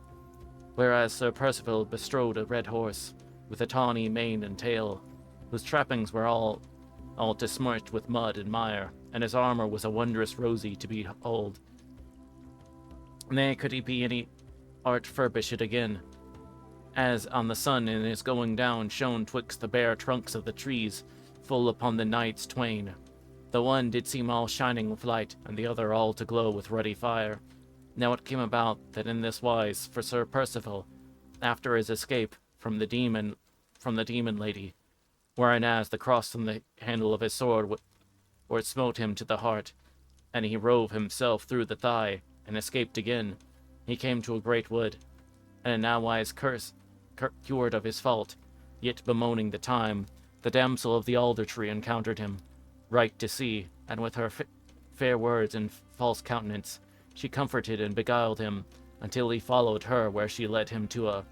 Whereas Sir Percival bestrode a red horse, with a tawny mane and tail, whose trappings were all besmirched with mud and mire, and his armour was a wondrous rosy to behold. Nay, could he be any art furbish it again, as on the sun in his going down shone twixt the bare trunks of the trees, full upon the knights twain. The one did seem all shining with light, and the other all to glow with ruddy fire. Now it came about that in this wise, for Sir Percival, after his escape from the demon lady, whereas the cross from the handle of his sword where it smote him to the heart, and he rove himself through the thigh, and escaped again. He came to a great wood, and in nowise cured of his fault, yet bemoaning the time, the damsel of the alder tree encountered him, right to see, and with her fair words and false countenance, she comforted and beguiled him, until he followed her where she led him to a...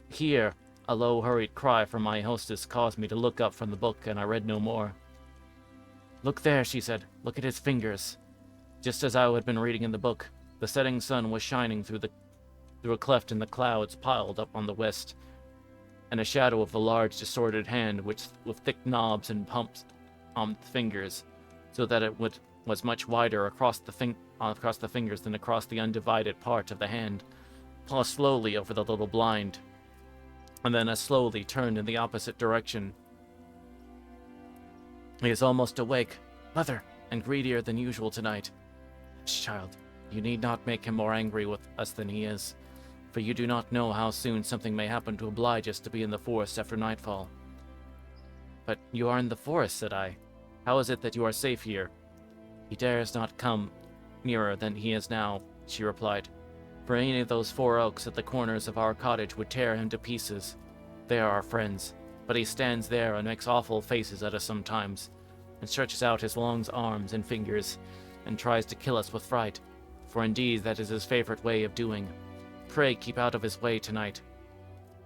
Here, a low hurried cry from my hostess caused me to look up from the book, and I read no more. "Look there," she said. "Look at his fingers." Just as I had been reading in the book, the setting sun was shining through a cleft in the clouds piled up on the west, and a shadow of a large distorted hand with thick knobs and pumps on the fingers, so that it was much wider across the fingers than across the undivided part of the hand, paused slowly over the little blind, and then as slowly turned in the opposite direction. "He is almost awake, mother, and greedier than usual tonight. Child, you need not make him more angry with us than he is, for you do not know how soon something may happen to oblige us to be in the forest after nightfall." "But you are in the forest," said I. "How is it that you are safe here?" "He dares not come nearer than he is now," she replied, "for any of those 4 oaks at the corners of our cottage would tear him to pieces. They are our friends, but he stands there and makes awful faces at us sometimes, and stretches out his long arms and fingers, and tries to kill us with fright, for indeed that is his favorite way of doing. Pray keep out of his way tonight."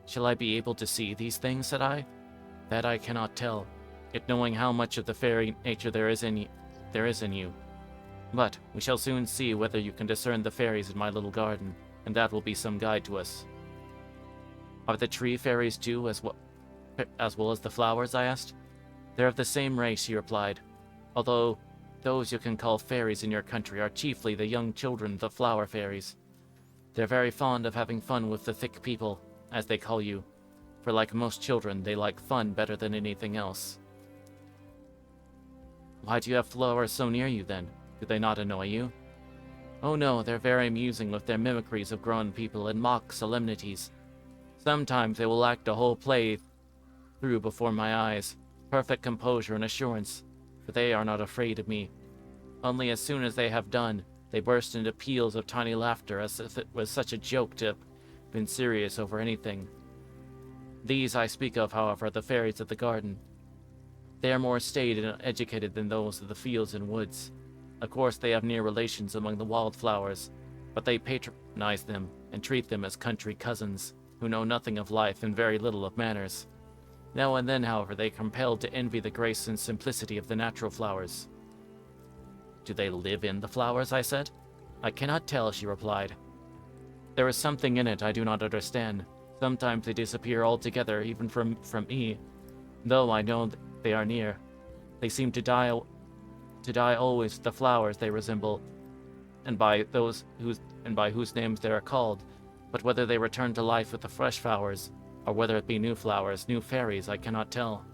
"Shall I be able to see these things?" said I. "That I cannot tell, yet knowing how much of the fairy nature there is in you. But we shall soon see whether you can discern the fairies in my little garden, and that will be some guide to us." "Are the tree fairies too, as well as the flowers?" I asked. "They're of the same race," she replied, "although those you can call fairies in your country are chiefly the young children, the flower fairies. They're very fond of having fun with the thick people, as they call you, for like most children, they like fun better than anything else." "Why do you have flowers so near you, then? Do they not annoy you?" "Oh no, they're very amusing with their mimicries of grown people and mock solemnities. Sometimes they will act a whole play through before my eyes, perfect composure and assurance, for they are not afraid of me. Only as soon as they have done, they burst into peals of tiny laughter, as if it was such a joke to have been serious over anything. These I speak of, however, the fairies of the garden. They are more staid and educated than those of the fields and woods. Of course they have near relations among the wildflowers, but they patronize them and treat them as country cousins, who know nothing of life and very little of manners. Now and then, however, they are compelled to envy the grace and simplicity of the natural flowers." "Do they live in the flowers?" I said. "I cannot tell," she replied. "There is something in it I do not understand. Sometimes they disappear altogether, even from me, though I know they are near. They seem to die always with the flowers they resemble, and by whose names they are called, but whether they return to life with the fresh flowers, or whether it be new flowers, new fairies, I cannot tell.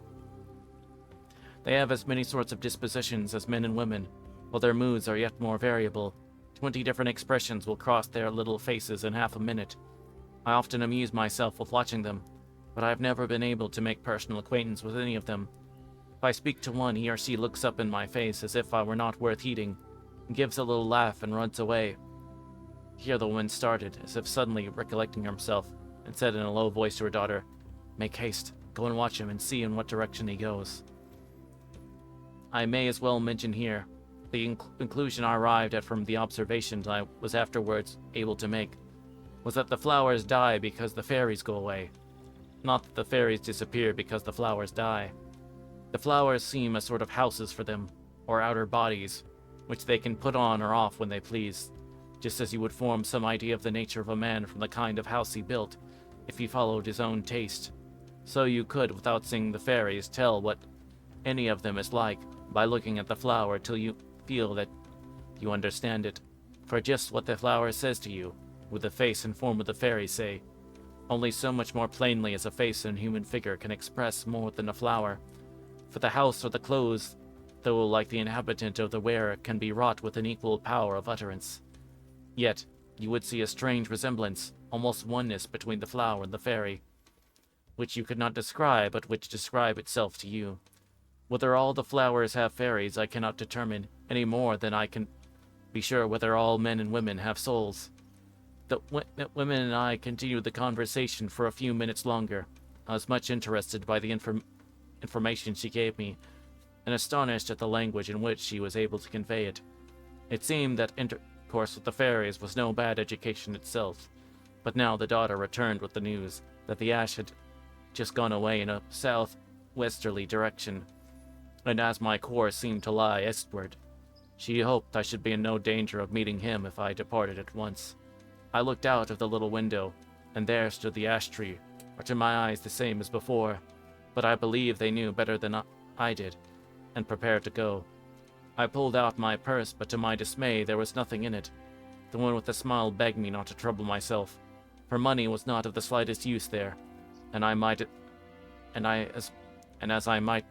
They have as many sorts of dispositions as men and women, while their moods are yet more variable. 20 different expressions will cross their little faces in half a minute. I often amuse myself with watching them, but I have never been able to make personal acquaintance with any of them. If I speak to one, he or she looks up in my face as if I were not worth heeding, and gives a little laugh and runs away." Here the woman started, as if suddenly recollecting herself, and said in a low voice to her daughter, "Make haste, go and watch him and see in what direction he goes." I may as well mention here, the conclusion I arrived at from the observations I was afterwards able to make, was that the flowers die because the fairies go away, not that the fairies disappear because the flowers die. The flowers seem a sort of houses for them, or outer bodies, which they can put on or off when they please, just as you would form some idea of the nature of a man from the kind of house he built, if he followed his own taste. So you could, without seeing the fairies, tell what any of them is like, by looking at the flower till you feel that you understand it. For just what the flower says to you, would the face and form of the fairy say, only so much more plainly as a face and human figure can express more than a flower. For the house or the clothes, though like the inhabitant of the wearer, can be wrought with an equal power of utterance. Yet you would see a strange resemblance, almost oneness, between the flower and the fairy. which you could not describe, but which describe itself to you. Whether all the flowers have fairies, I cannot determine, any more than I can be sure whether all men and women have souls. The women and I continued the conversation for a few minutes longer. I was much interested by the information she gave me, and astonished at the language in which she was able to convey it. It seemed that intercourse with the fairies was no bad education itself, but now the daughter returned with the news that the ash had just gone away in a southwesterly direction, and as my course seemed to lie eastward, she hoped I should be in no danger of meeting him if I departed at once. I looked out of the little window, and there stood the ash tree, or to my eyes the same as before, but I believe they knew better than I did, and prepared to go. I pulled out my purse, but to my dismay there was nothing in it. The one with the smile begged me not to trouble myself, for money was not of the slightest use there, and as I might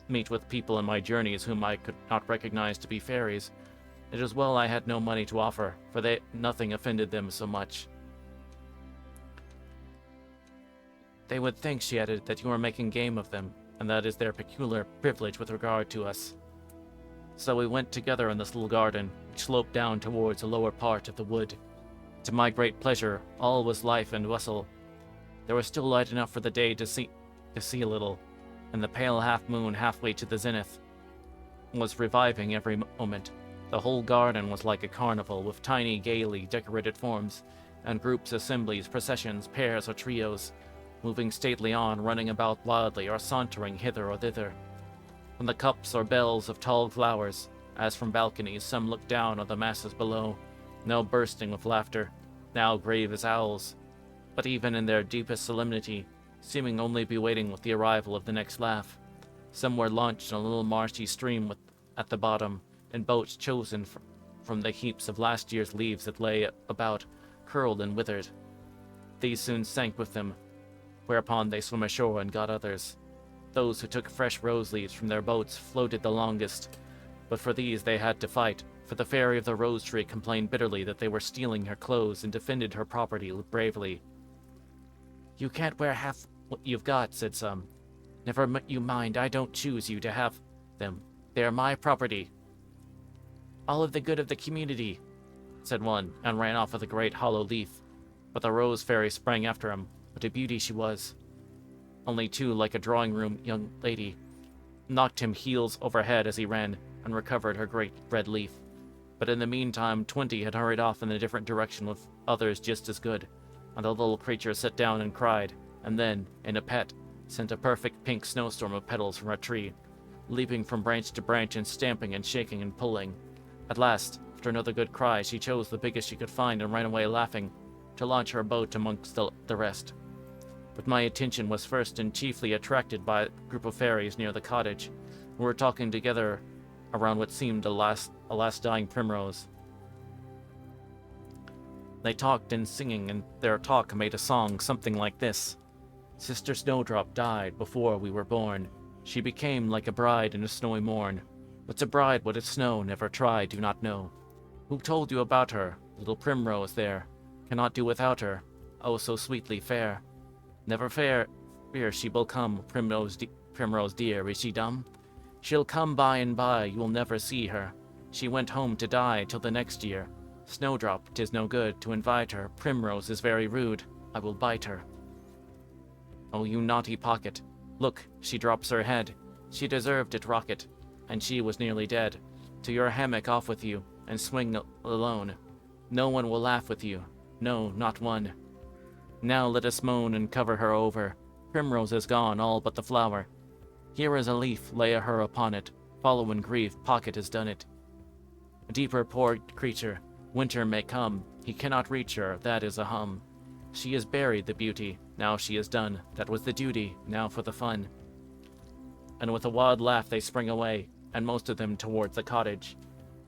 meet with people in my journeys whom I could not recognize to be fairies, it was well I had no money to offer, for nothing offended them so much. They would think, she added, that you are making game of them, and that is their peculiar privilege with regard to us. So we went together in this little garden, which sloped down towards the lower part of the wood. To my great pleasure, all was life and bustle. There was still light enough for the day to see a little, and the pale half-moon halfway to the zenith was reviving every moment. The whole garden was like a carnival, with tiny, gaily decorated forms, and groups, assemblies, processions, pairs or trios, moving stately on, running about wildly, or sauntering hither or thither. From the cups or bells of tall flowers, as from balconies, some looked down on the masses below, now bursting with laughter, now grave as owls, but even in their deepest solemnity, seeming only be waiting with the arrival of the next laugh. Some were launched in a little marshy stream at the bottom, in boats chosen from the heaps of last year's leaves that lay about, curled and withered. These soon sank with them, whereupon they swam ashore and got others. Those who took fresh rose leaves from their boats floated the longest, but for these they had to fight, for the fairy of the rose tree complained bitterly that they were stealing her clothes and defended her property bravely. "You can't wear half what you've got," said some. "Never you mind, I don't choose you to have them. They are my property." "All of the good of the community," said one, and ran off with a great hollow leaf. But the rose fairy sprang after him. What a beauty she was! Only too like a drawing-room young lady, knocked him heels over head as he ran, and recovered her great red leaf. But in the meantime 20 had hurried off in a different direction with others just as good, and the little creature sat down and cried, and then, in a pet, sent a perfect pink snowstorm of petals from a tree, leaping from branch to branch and stamping and shaking and pulling. At last, after another good cry, she chose the biggest she could find and ran away laughing, to launch her boat amongst the rest. But my attention was first and chiefly attracted by a group of fairies near the cottage, who were talking together around what seemed a last dying primrose. They talked and singing, and their talk made a song something like this: "Sister Snowdrop died before we were born. She became like a bride in a snowy morn. What's a bride, what is snow, never try, do not know. Who told you about her? Little primrose there. Cannot do without her. Oh, so sweetly fair. Never fear, she will come, primrose dear, is she dumb? She'll come by and by, you'll never see her. She went home to die till the next year. Snowdrop, 'tis no good to invite her. Primrose is very rude, I will bite her. Oh, you naughty pocket. Look, she drops her head. She deserved it, Rocket, and she was nearly dead. To your hammock off with you, and swing alone. No one will laugh with you. No, not one. Now let us moan and cover her over. Primrose is gone, all but the flower. Here is a leaf, lay a her upon it. Follow in grief, Pocket has done it. A deeper, poor creature. Winter may come, he cannot reach her, that is a hum. She is buried, the beauty, now she is done. That was the duty, now for the fun." And with a wild laugh they sprang away, and most of them towards the cottage.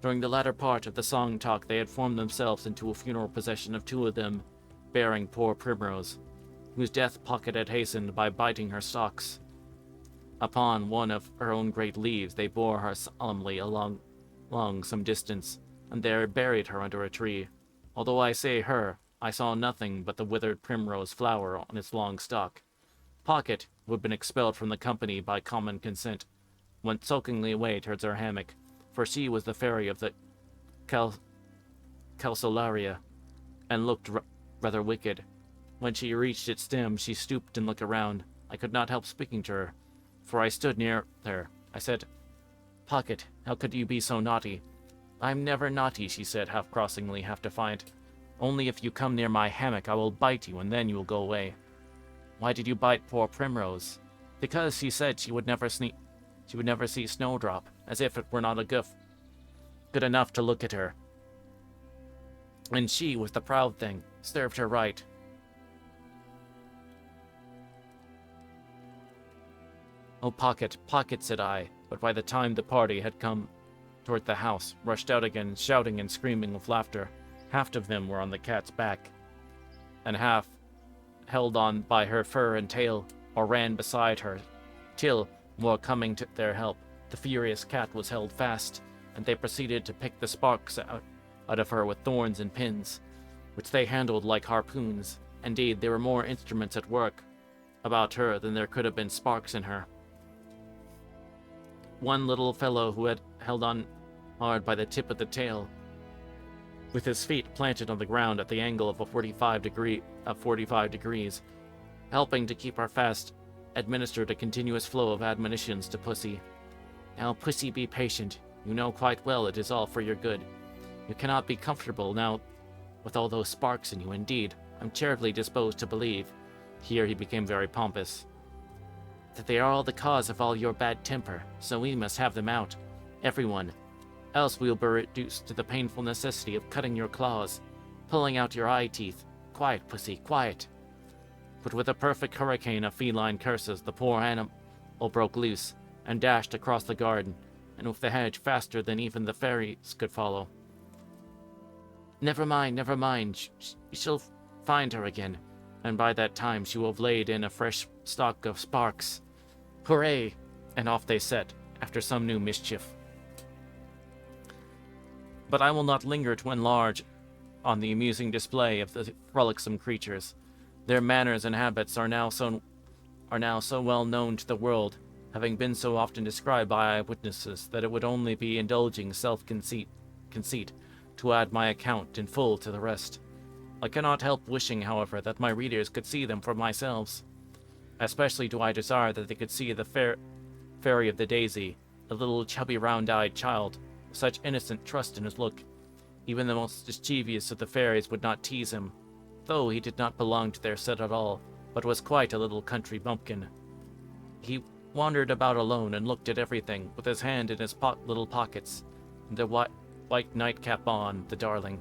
During the latter part of the song talk they had formed themselves into a funeral procession of 2 of them, bearing poor Primrose, whose death Pocket had hastened by biting her stalks. Upon one of her own great leaves they bore her solemnly along some distance, and there buried her under a tree. Although I say her, I saw nothing but the withered primrose flower on its long stalk. Pocket, who had been expelled from the company by common consent, went sulkingly away towards her hammock, for she was the fairy of the Calceolaria, and looked rather wicked. When she reached its stem, she stooped and looked around. I could not help speaking to her, for I stood near her. I said, "Pocket, how could you be so naughty?" "I'm never naughty," she said, half crossingly, half defiant. "Only if you come near my hammock I will bite you, and then you will go away." "Why did you bite poor Primrose?" "Because she said she would never see Snowdrop, as if it were not good enough to look at her. And she was the proud thing. Served her right." "Oh, Pocket, Pocket," said I, but by the time the party had come toward the house, rushed out again, shouting and screaming with laughter. Half of them were on the cat's back, and half held on by her fur and tail, or ran beside her, till, while coming to their help, the furious cat was held fast, and they proceeded to pick the sparks out of her with thorns and pins, which they handled like harpoons. Indeed, there were more instruments at work about her than there could have been sparks in her. One little fellow who had held on hard by the tip of the tail, with his feet planted on the ground at the angle of 45 degrees, helping to keep her fast, administered a continuous flow of admonitions to Pussy. "Now, Pussy, be patient. You know quite well it is all for your good. You cannot be comfortable now with all those sparks in you. Indeed, I'm charitably disposed to believe," here he became very pompous, "that they are all the cause of all your bad temper, so we must have them out. Everyone. Else we will be reduced to the painful necessity of cutting your claws, pulling out your eye teeth. Quiet, Pussy, quiet." But with a perfect hurricane of feline curses, the poor animal broke loose, and dashed across the garden, and with the hedge faster than even the fairies could follow. Never mind, you shall find her again, and by that time she will have laid in a fresh stock of sparks. Hooray! And off they set, after some new mischief. But I will not linger to enlarge on the amusing display of the frolicsome creatures. Their manners and habits are now so well known to the world, having been so often described by eyewitnesses, that it would only be indulging self-conceit to add my account in full to the rest. I cannot help wishing, however, that my readers could see them for themselves. Especially do I desire that they could see the Fairy of the Daisy, a little chubby round-eyed child, with such innocent trust in his look. Even the most mischievous of the fairies would not tease him, though he did not belong to their set at all, but was quite a little country bumpkin. He wandered about alone and looked at everything, with his hand in his little pockets, and the white nightcap on, the darling.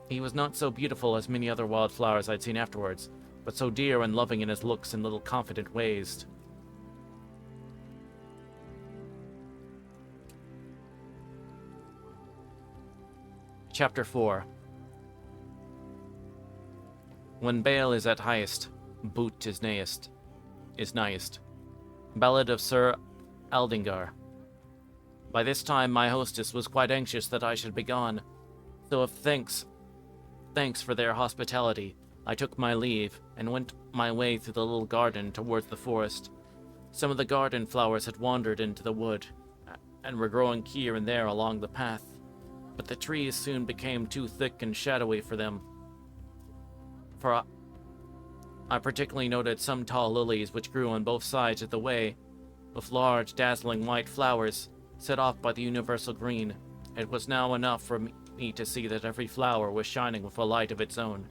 He was not so beautiful as many other wildflowers I'd seen afterwards, but so dear and loving in his looks and little confident ways. Chapter 4. When bale is at highest, boot is nighest. Ballad of Sir Aldingar. By this time my hostess was quite anxious that I should be gone, so of thanks for their hospitality, I took my leave, and went my way through the little garden towards the forest. Some of the garden flowers had wandered into the wood, and were growing here and there along the path, but the trees soon became too thick and shadowy for them. For I particularly noted some tall lilies which grew on both sides of the way, with large, dazzling white flowers, set off by the universal green. It was now enough for me to see that every flower was shining with a light of its own.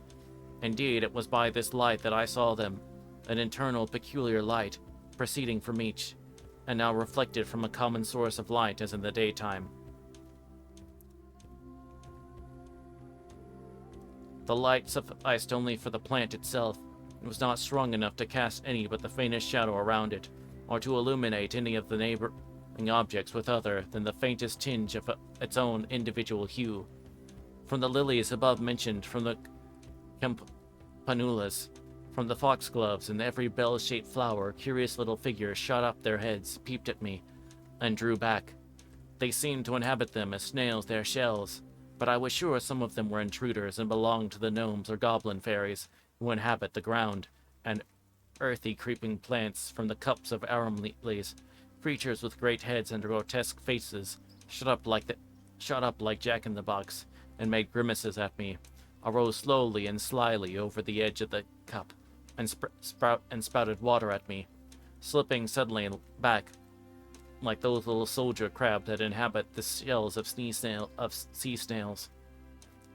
Indeed, it was by this light that I saw them, an internal, peculiar light, proceeding from each, and now reflected from a common source of light as in the daytime. The light sufficed only for the plant itself, and was not strong enough to cast any but the faintest shadow around it, or to illuminate any of the neighboring objects with other than the faintest tinge of its own individual hue. From the lilies above mentioned, from the campanulas, from the foxgloves, and every bell-shaped flower, curious little figures shot up their heads, peeped at me, and drew back. They seemed to inhabit them as snails their shells, but I was sure some of them were intruders and belonged to the gnomes or goblin fairies who inhabit the ground, and earthy creeping plants from the cups of arum lilies, creatures with great heads and grotesque faces, shut up like Jack-in-the-Box, and made grimaces at me. I rose slowly and slyly over the edge of the cup, and spouted water at me, slipping suddenly back like those little soldier crabs that inhabit the shells of sea snails.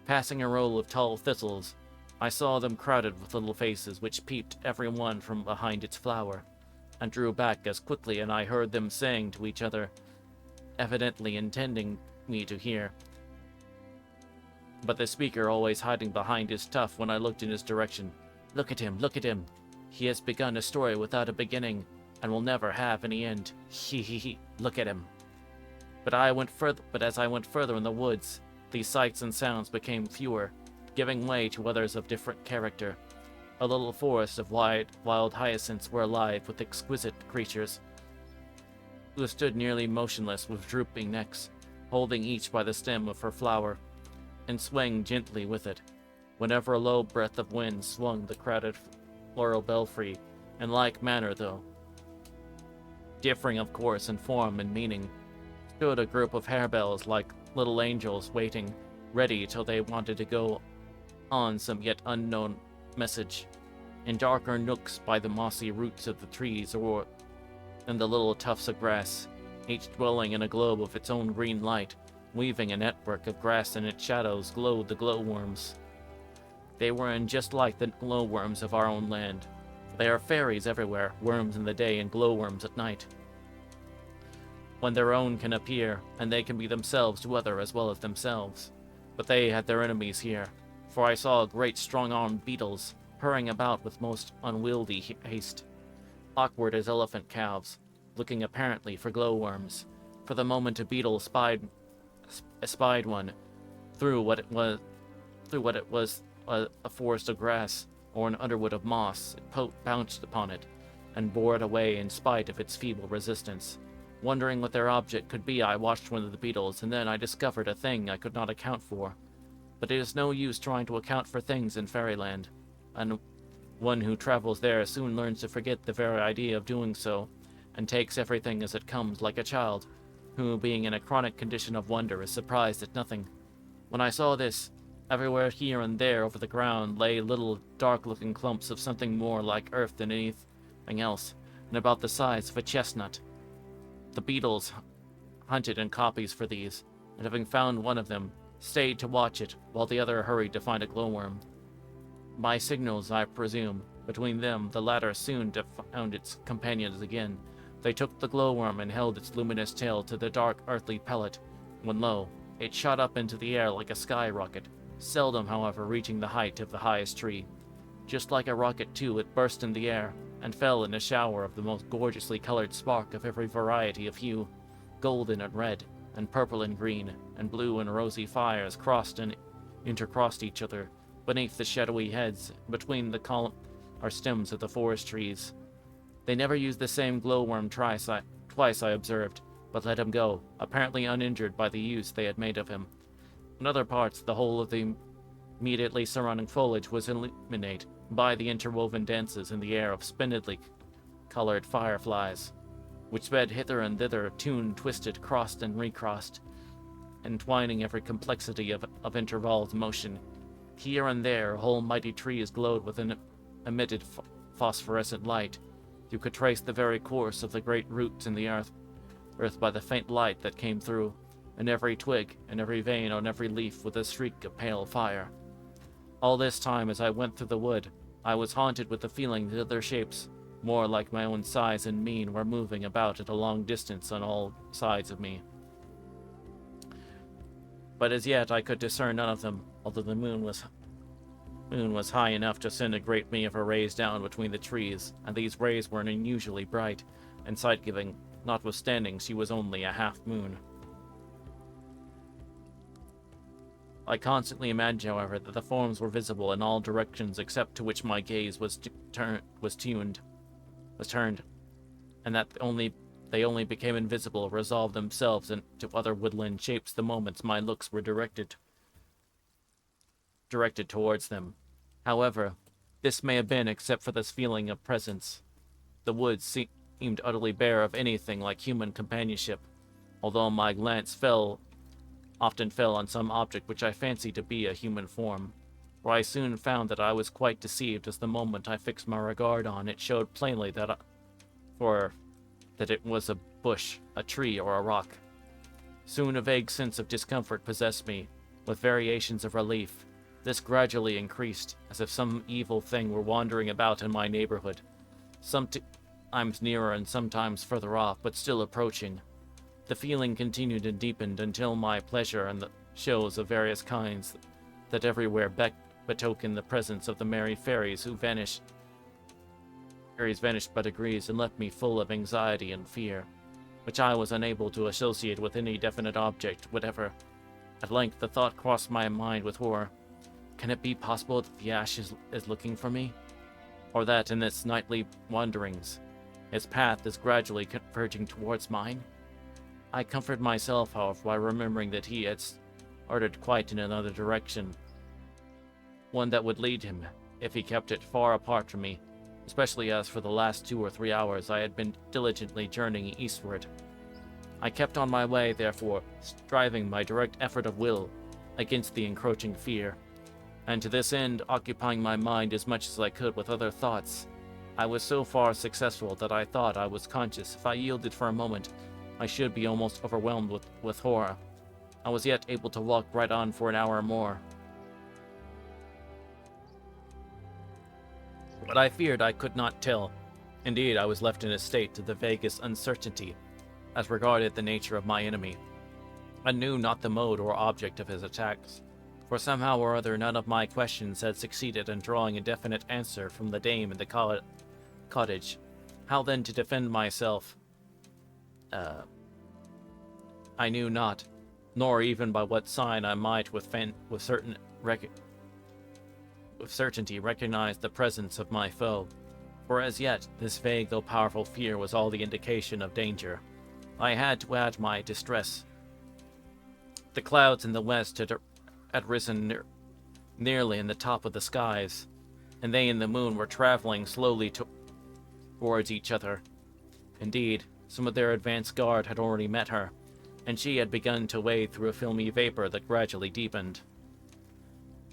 Passing a row of tall thistles, I saw them crowded with little faces, which peeped every one from behind its flower, and drew back as quickly, and I heard them saying to each other, evidently intending me to hear, but the speaker always hiding behind his tuft when I looked in his direction. Look at him, look at him. He has begun a story without a beginning, and will never have any end. He, look at him. But as I went further in the woods, these sights and sounds became fewer, giving way to others of different character. A little forest of wild hyacinths were alive with exquisite creatures, who stood nearly motionless with drooping necks, holding each by the stem of her flower, and swaying gently with it, whenever a low breath of wind swung the crowded floral belfry. In like manner, though differing of course in form and meaning, stood a group of harebells like little angels waiting, ready till they wanted to go on some yet unknown message. In darker nooks by the mossy roots of the trees or in the little tufts of grass, each dwelling in a globe of its own green light, weaving a network of grass in its shadows, glowed the glowworms. They were in just like the glowworms of our own land. There are fairies everywhere, worms in the day and glowworms at night, when their own can appear, and they can be themselves to other as well as themselves. But they had their enemies here, for I saw great strong-armed beetles hurrying about with most unwieldy haste, awkward as elephant calves, looking apparently for glowworms. For the moment a beetle espied one through what it was a forest of grass or an underwood of moss. It pounced upon it and bore it away in spite of its feeble resistance. Wondering what their object could be, I watched one of the beetles, and then I discovered a thing I could not account for. But it is no use trying to account for things in fairyland, and one who travels there soon learns to forget the very idea of doing so, and takes everything as it comes, like a child, who, being in a chronic condition of wonder, is surprised at nothing. When I saw this, everywhere here and there over the ground lay little dark-looking clumps of something more like earth than anything else, and about the size of a chestnut. The beetles hunted in copies for these, and having found one of them, stayed to watch it, while the other hurried to find a glowworm. By signals, I presume, between them, the latter soon found its companions again. They took the glowworm and held its luminous tail to the dark earthly pellet, when lo, it shot up into the air like a sky rocket, seldom, however, reaching the height of the highest tree. Just like a rocket, too, it burst in the air, and fell in a shower of the most gorgeously colored spark of every variety of hue, golden and red, and purple and green, and blue and rosy fires crossed and intercrossed each other beneath the shadowy heads, between the column or stems of the forest trees. They never used the same glowworm twice, I observed, but let him go, apparently uninjured by the use they had made of him. In other parts, the whole of the immediately surrounding foliage was illuminated by the interwoven dances in the air of splendidly colored fireflies, which sped hither and thither, tuned, twisted, crossed and recrossed, entwining every complexity of intervolved motion. Here and there, whole mighty trees glowed with an emitted phosphorescent light. You could trace the very course of the great roots in the earth by the faint light that came through, and every twig and every vein on every leaf with a streak of pale fire. All this time, as I went through the wood, I was haunted with the feeling that other shapes, more like my own size and mien, were moving about at a long distance on all sides of me. But as yet I could discern none of them, although the moon was high enough to send a great many of her rays down between the trees, and these rays were unusually bright and sight-giving, notwithstanding she was only a half-moon. I constantly imagined, however, that the forms were visible in all directions except to which my gaze was turned, and that they only became invisible, resolved themselves into other woodland shapes the moments my looks were directed towards them. However, This may have been except for this feeling of presence. The woods seemed utterly bare of anything like human companionship, although my glance often fell on some object which I fancied to be a human form. For I soon found that I was quite deceived, as the moment I fixed my regard on it showed plainly that it was a bush, a tree, or a rock. Soon a vague sense of discomfort possessed me, with variations of relief. This gradually increased, as if some evil thing were wandering about in my neighborhood, sometimes nearer and sometimes further off, but still approaching. The feeling continued and deepened until my pleasure and the shows of various kinds that everywhere betokened the presence of the merry fairies who vanished by degrees and left me full of anxiety and fear, which I was unable to associate with any definite object whatever. At length the thought crossed my mind with horror. Can it be possible that the ash is looking for me? Or that in its nightly wanderings, its path is gradually converging towards mine? I comforted myself, however, by remembering that he had started quite in another direction, one that would lead him, if he kept it far apart from me, especially as for the last 2 or 3 hours I had been diligently journeying eastward. I kept on my way, therefore, striving by direct effort of will against the encroaching fear, and to this end occupying my mind as much as I could with other thoughts. I was so far successful that I thought I was conscious. If I yielded for a moment, I should be almost overwhelmed with horror. I was yet able to walk right on for an hour or more. But I feared I could not tell. Indeed, I was left in a state of the vaguest uncertainty as regarded the nature of my enemy. I knew not the mode or object of his attacks, for somehow or other none of my questions had succeeded in drawing a definite answer from the dame in the cottage. How then to defend myself? I knew not, nor even by what sign I might with certainty recognize the presence of my foe, for as yet this vague though powerful fear was all the indication of danger. I had to add my distress. The clouds in the west had risen nearly in the top of the skies, and they and the moon were traveling slowly towards each other. Indeed, some of their advance guard had already met her, and she had begun to wade through a filmy vapor that gradually deepened.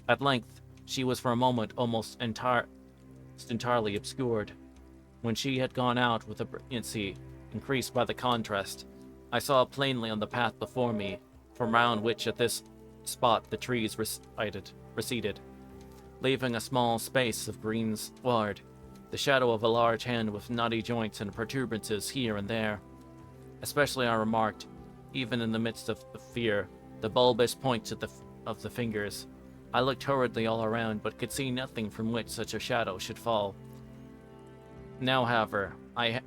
At length, she was for a moment almost entirely obscured. When she had gone out with a brilliancy increased by the contrast, I saw plainly on the path before me, from round which at this spot the trees receded, leaving a small space of green sward, the shadow of a large hand with knotty joints and protuberances here and there. Especially I remarked, even in the midst of the fear, the bulbous points of the fingers. I looked hurriedly all around, but could see nothing from which such a shadow should fall. Now, however, I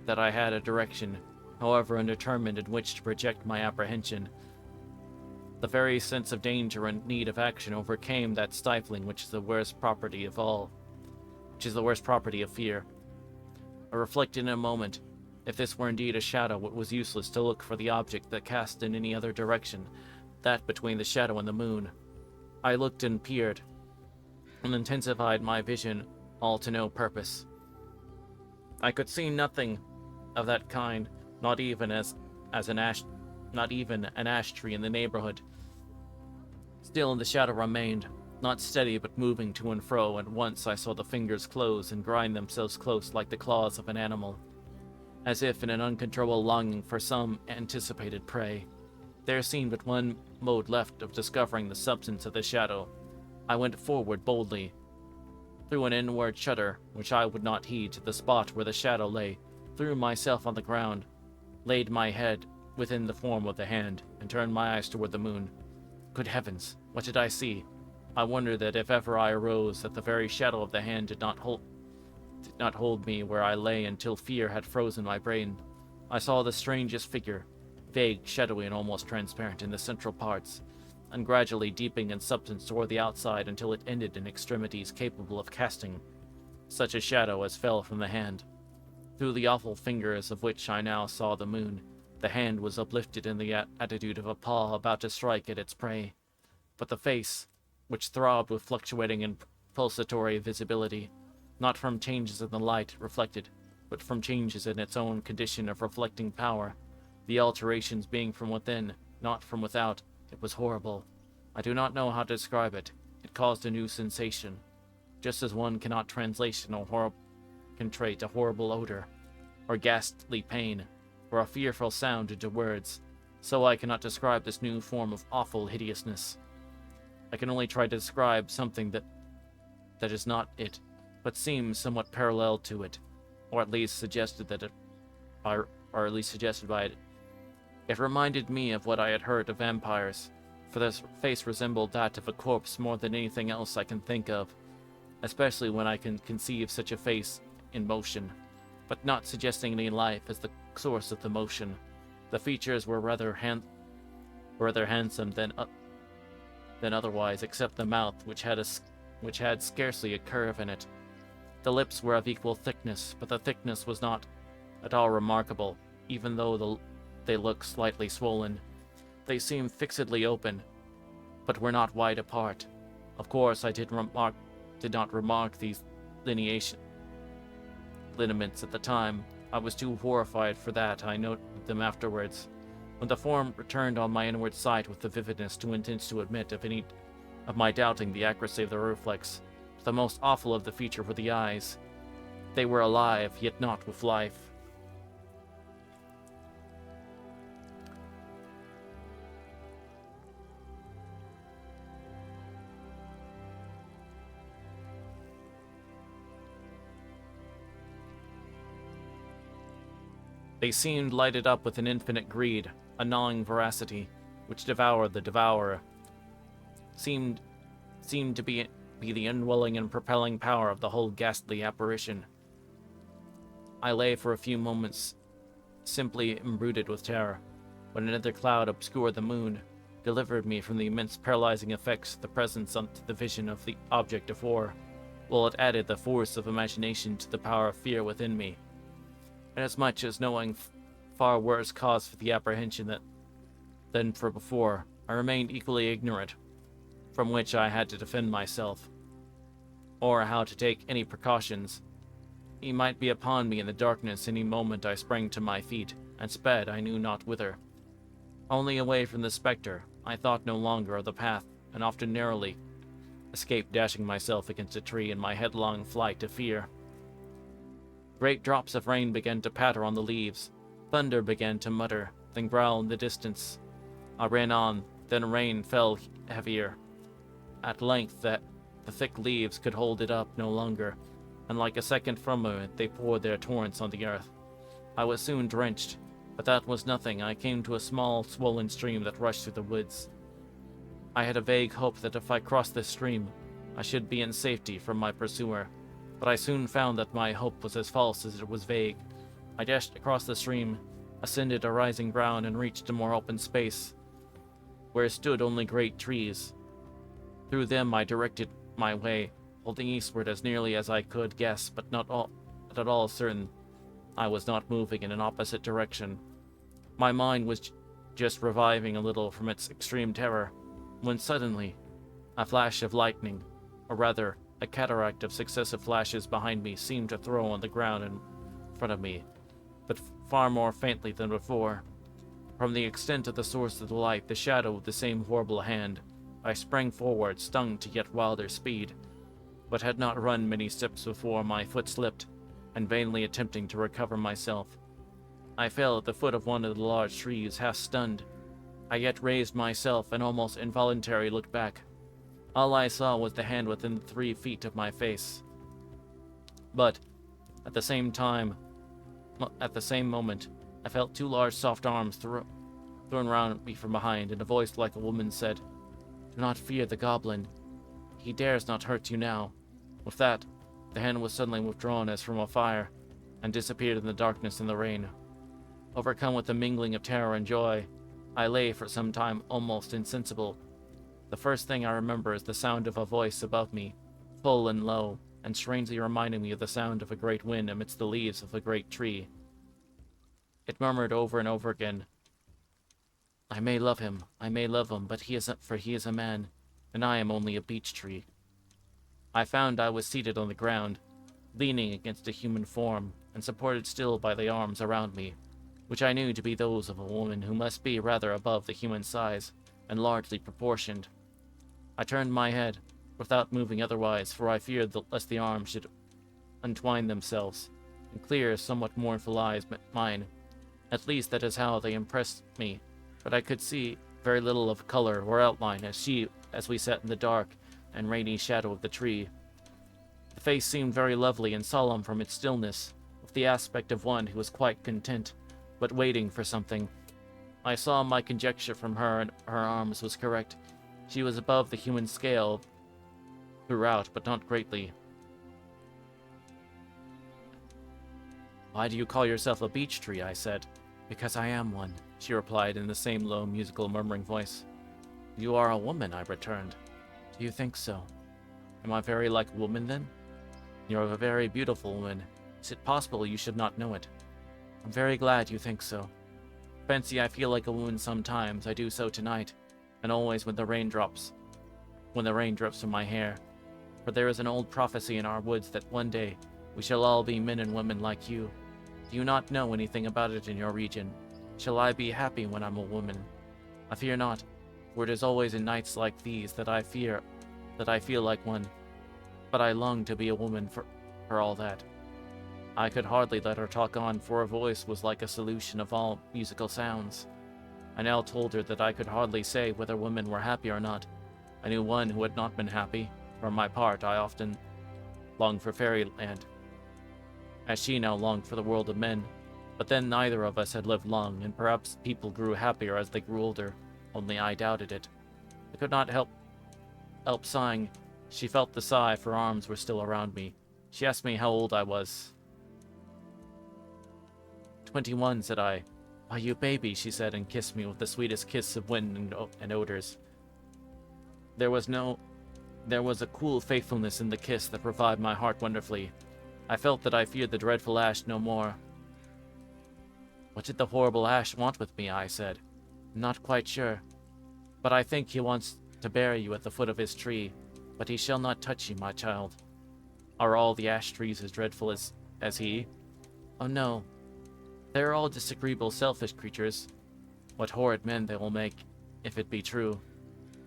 had a direction, however undetermined, in which to project my apprehension. The very sense of danger and need of action overcame that stifling which is the worst property of fear. I reflected in a moment. If this were indeed a shadow, it was useless to look for the object that cast in any other direction, that between the shadow and the moon. I looked and peered, and intensified my vision, all to no purpose. I could see nothing of that kind, not even an ash tree in the neighborhood. Still the shadow remained, not steady but moving to and fro, and once I saw the fingers close and grind themselves close like the claws of an animal, as if in an uncontrollable longing for some anticipated prey. There seemed but one mode left of discovering the substance of the shadow. I went forward boldly, through an inward shudder, which I would not heed, to the spot where the shadow lay, threw myself on the ground, laid my head within the form of the hand, and turned my eyes toward the moon. Good heavens, what did I see? I wondered that if ever I arose, that the very shadow of the hand did not hold me where I lay until fear had frozen my brain. I saw the strangest figure, vague, shadowy, and almost transparent in the central parts, and gradually deepening in substance toward the outside until it ended in extremities capable of casting such a shadow as fell from the hand. Through the awful fingers of which I now saw the moon, the hand was uplifted in the attitude of a paw about to strike at its prey, but the face, which throbbed with fluctuating and pulsatory visibility, not from changes in the light reflected, but from changes in its own condition of reflecting power, the alterations being from within, not from without. It was horrible. I do not know how to describe it. It caused a new sensation. Just as one cannot translate a horrible odor, or ghastly pain, or a fearful sound into words, so I cannot describe this new form of awful hideousness. I can only try to describe something that is not it, but seems somewhat parallel to it, or at least suggested by it. It reminded me of what I had heard of vampires, for this face resembled that of a corpse more than anything else I can think of, especially when I can conceive such a face in motion, but not suggesting any life as the source of the motion. The features were rather handsome than otherwise, except the mouth, which had scarcely a curve in it. The lips were of equal thickness, but the thickness was not at all remarkable, even though they looked slightly swollen. They seemed fixedly open, but were not wide apart. Of course, I did not remark these lineaments at the time. I was too horrified for that. I noted them afterwards, when the form returned on my inward sight with the vividness too intense to admit of any of my doubting the accuracy of the reflex. The most awful of the feature were the eyes. They were alive, yet not with life. They seemed lighted up with an infinite greed, a gnawing voracity, which devoured the devourer. Seemed to be the indwelling and propelling power of the whole ghastly apparition. I lay for a few moments, simply embrooded with terror, when another cloud obscured the moon, delivered me from the immense paralyzing effects of the presence unto the vision of the object of horror, while it added the force of imagination to the power of fear within me. Inasmuch as knowing far worse cause for the apprehension than for before, I remained equally ignorant from which I had to defend myself, or how to take any precautions. He might be upon me in the darkness any moment. I sprang to my feet, and sped I knew not whither. Only away from the spectre. I thought no longer of the path, and often narrowly escaped dashing myself against a tree in my headlong flight of fear. Great drops of rain began to patter on the leaves. Thunder began to mutter, then growl in the distance. I ran on, then rain fell heavier. At length the thick leaves could hold it up no longer, and like a second firmament they poured their torrents on the earth. I was soon drenched, but that was nothing. I came to a small, swollen stream that rushed through the woods. I had a vague hope that if I crossed this stream, I should be in safety from my pursuer, but I soon found that my hope was as false as it was vague. I dashed across the stream, ascended a rising ground, and reached a more open space, where stood only great trees. Through them I directed my way, holding eastward as nearly as I could guess, but not at all certain I was not moving in an opposite direction. My mind was just reviving a little from its extreme terror, when suddenly a flash of lightning, or rather a cataract of successive flashes behind me, seemed to throw on the ground in front of me, but far more faintly than before. From the extent of the source of the light, the shadow of the same horrible hand, I sprang forward, stung to yet wilder speed, but had not run many steps before my foot slipped, and vainly attempting to recover myself, I fell at the foot of one of the large trees, half stunned. I yet raised myself, and almost involuntarily looked back. All I saw was the hand within 3 feet of my face. But, at the same moment, I felt 2 large soft arms thrown round me from behind, and a voice like a woman said, "Do not fear the goblin. He dares not hurt you now." With that, the hand was suddenly withdrawn as from a fire, and disappeared in the darkness and the rain. Overcome with a mingling of terror and joy, I lay for some time almost insensible. The first thing I remember is the sound of a voice above me, full and low, and strangely reminding me of the sound of a great wind amidst the leaves of a great tree. It murmured over and over again, I may love him, but he is a man, and I am only a beech tree." I found I was seated on the ground, leaning against a human form, and supported still by the arms around me, which I knew to be those of a woman who must be rather above the human size, and largely proportioned. I turned my head, without moving otherwise, for I feared lest the arms should untwine themselves, and clear, somewhat mournful eyes met mine. At least that is how they impressed me, but I could see very little of color or outline as we sat in the dark and rainy shadow of the tree. The face seemed very lovely and solemn from its stillness, with the aspect of one who was quite content, but waiting for something. I saw my conjecture from her and her arms was correct. She was above the human scale throughout, but not greatly. "Why do you call yourself a beech tree?" I said. "Because I am one," she replied in the same low, musical, murmuring voice. "You are a woman," I returned. "Do you think so? Am I very like a woman, then?" "You're a very beautiful woman. Is it possible you should not know it?" "I'm very glad you think so. Fancy I feel like a woman sometimes. I do so tonight, and always when the rain drops from my hair. For there is an old prophecy in our woods that one day we shall all be men and women like you. Do you not know anything about it in your region? Shall I be happy when I'm a woman? I fear not, for it is always in nights like these that I feel like one. But I long to be a woman for all that." I could hardly let her talk on, for her voice was like a solution of all musical sounds. I now told her that I could hardly say whether women were happy or not. I knew one who had not been happy. For my part, I often longed for fairyland, as she now longed for the world of men. But then neither of us had lived long, and perhaps people grew happier as they grew older, only I doubted it. I could not help sighing. She felt the sigh, for arms were still around me. She asked me how old I was. 21, said I. "Why, you baby," she said, and kissed me with the sweetest kiss of wind and odors. There was a cool faithfulness in the kiss that revived my heart wonderfully. I felt that I feared the dreadful Ash no more. "What did the horrible Ash want with me?" I said. "I'm not quite sure, but I think he wants to bury you at the foot of his tree. But he shall not touch you, my child." "Are all the ash trees as dreadful as he?" "Oh no. They are all disagreeable, selfish creatures. What horrid men they will make, if it be true.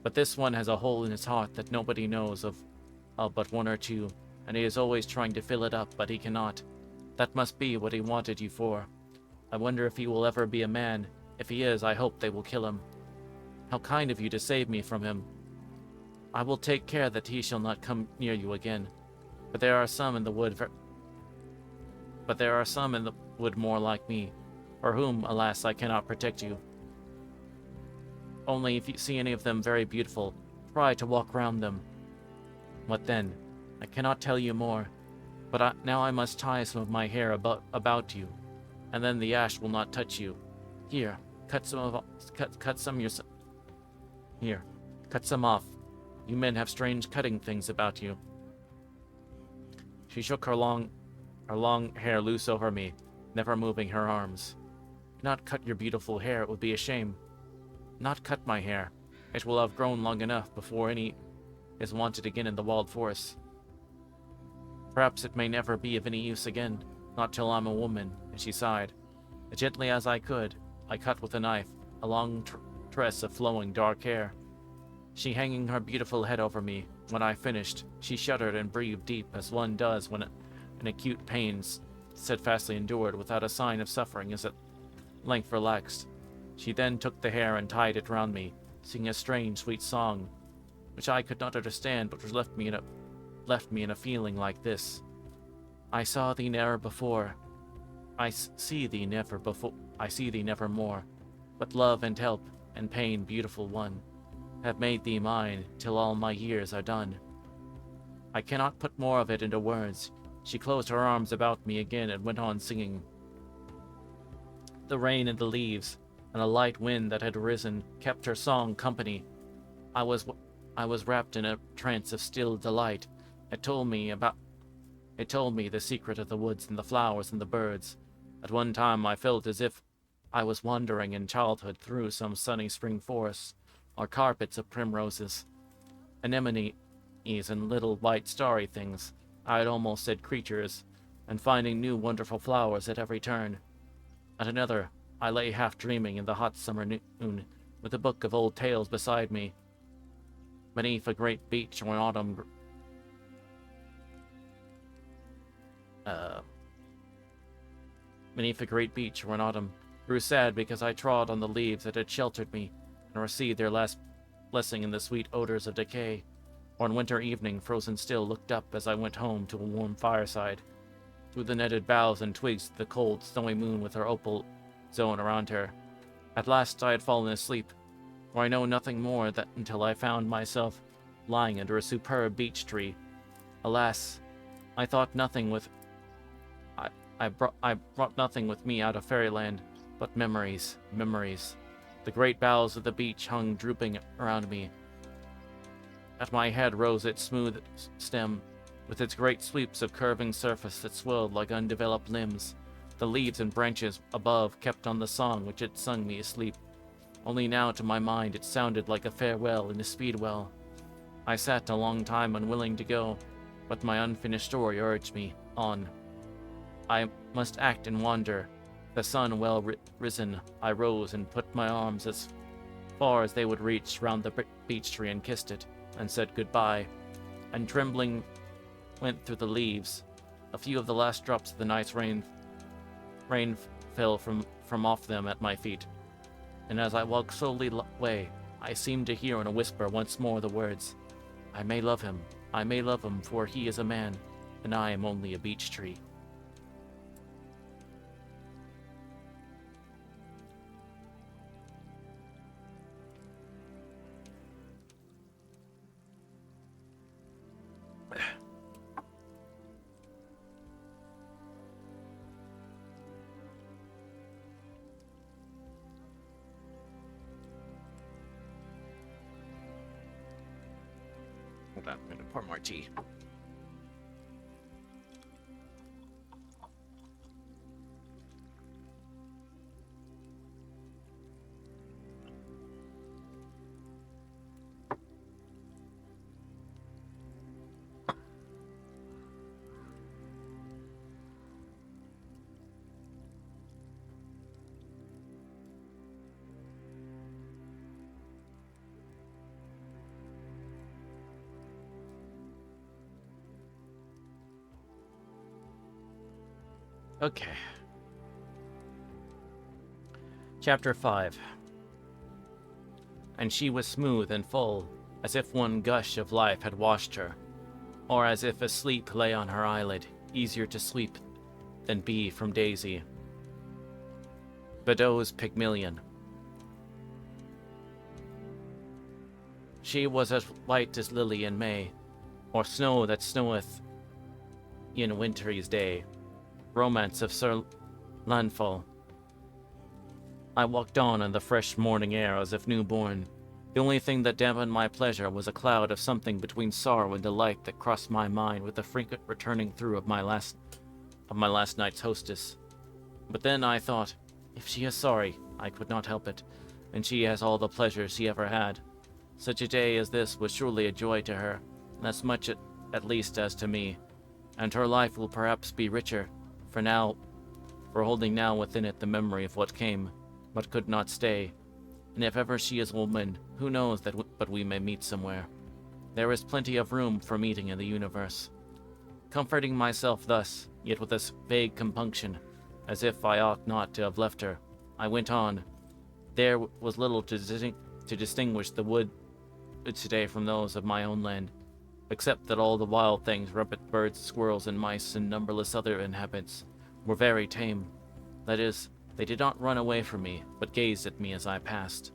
But this one has a hole in his heart that nobody knows of but one or two, and he is always trying to fill it up, but he cannot. That must be what he wanted you for. I wonder if he will ever be a man. If he is, I hope they will kill him. How kind of you to save me from him. I will take care that he shall not come near you again. But there are some in the wood more like me, for whom, alas, I cannot protect you. Only if you see any of them very beautiful, try to walk round them." "What then?" "I cannot tell you more, but now I must tie some of my hair about you, and then the ash will not touch you. Here, cut some off. You men have strange cutting things about you." She shook her long hair loose over me, never moving her arms. "Do not cut your beautiful hair, it would be a shame." "Not cut my hair. It will have grown long enough before any is wanted again in the wild forest. Perhaps it may never be of any use again, not till I'm a woman," and she sighed. As gently as I could, I cut with a knife a long tress of flowing dark hair, she hanging her beautiful head over me. When I finished, she shuddered and breathed deep, as one does when an acute pain steadfastly endured without a sign of suffering is at length relaxed. She then took the hair and tied it round me, singing a strange, sweet song, which I could not understand, but which left me in a feeling like this: "I saw thee ne'er before. I see thee never more. But love and help and pain, beautiful one, have made thee mine till all my years are done." I cannot put more of it into words. She closed her arms about me again and went on singing. The rain and the leaves, and a light wind that had risen, kept her song company. I was wrapped in a trance of still delight. It told me the secret of the woods and the flowers and the birds. At one time I felt as if I was wandering in childhood through some sunny spring forest, or carpets of primroses, anemone, and little white starry things, I had almost said creatures, and finding new wonderful flowers at every turn. At another, I lay half dreaming in the hot summer noon, with a book of old tales beside me. Beneath a great beech when autumn grew sad because I trod on the leaves that had sheltered me and received their last blessing in the sweet odors of decay. One winter evening, frozen still, looked up as I went home to a warm fireside. Through the netted boughs and twigs, the cold, snowy moon with her opal zone around her. At last I had fallen asleep, for I know nothing more until I found myself lying under a superb beech tree. Alas, I thought nothing with I brought nothing with me out of fairyland, but memories, memories. The great boughs of the beech hung drooping around me. At my head rose its smooth stem, with its great sweeps of curving surface that swelled like undeveloped limbs. The leaves and branches above kept on the song which had sung me asleep. Only now to my mind it sounded like a farewell in a speedwell. I sat a long time unwilling to go, but my unfinished story urged me on. I must act and wander. The sun well risen, I rose and put my arms as far as they would reach round the beech tree and kissed it, and said goodbye, and trembling went through the leaves. A few of the last drops of the night's rain fell from off them at my feet, and as I walked slowly away, I seemed to hear in a whisper once more the words, I may love him, for he is a man, and I am only a beech tree. Hold on, I'm gonna pour more tea. Okay. Chapter 5. And she was smooth and full, as if one gush of life had washed her, or as if a sleep lay on her eyelid, easier to sleep than be from Daisy. Bedeau's Pygmalion. She was as white as lily in May, or snow that snoweth in winter's day. Romance of Sir Lanfal. I walked on in the fresh morning air as if newborn. The only thing that dampened my pleasure was a cloud of something between sorrow and delight that crossed my mind with the frequent returning through of my last night's hostess. But then I thought, if she is sorry, I could not help it, and she has all the pleasure she ever had. Such a day as this was surely a joy to her, and as much at least as to me, and her life will perhaps be richer, for holding now within it the memory of what came, but could not stay. And if ever she is a woman, who knows but we may meet somewhere. There is plenty of room for meeting in the universe. Comforting myself thus, yet with a vague compunction, as if I ought not to have left her, I went on. There was little to distinguish the woods today from those of my own land, except that all the wild things, rabbit, birds, squirrels, and mice, and numberless other inhabitants, were very tame. That is, they did not run away from me, but gazed at me as I passed,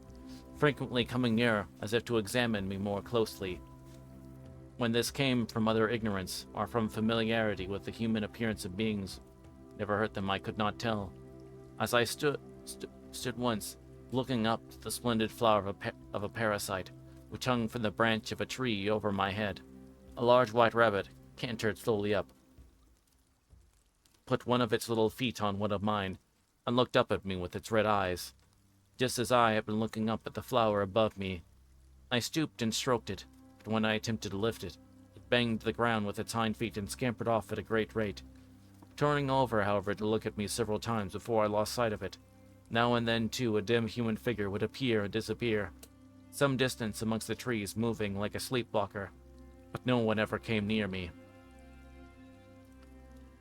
frequently coming nearer, as if to examine me more closely. When this came from utter ignorance, or from familiarity with the human appearance of beings, never hurt them, I could not tell. As I stood once, looking up at the splendid flower of a parasite, which hung from the branch of a tree over my head, a large white rabbit cantered slowly up, put one of its little feet on one of mine, and looked up at me with its red eyes, just as I had been looking up at the flower above me. I stooped and stroked it, but when I attempted to lift it, banged the ground with its hind feet and scampered off at a great rate, turning over, however, to look at me several times before I lost sight of it. Now and then, too, a dim human figure would appear and disappear, some distance amongst the trees, moving like a sleepwalker, but no one ever came near me.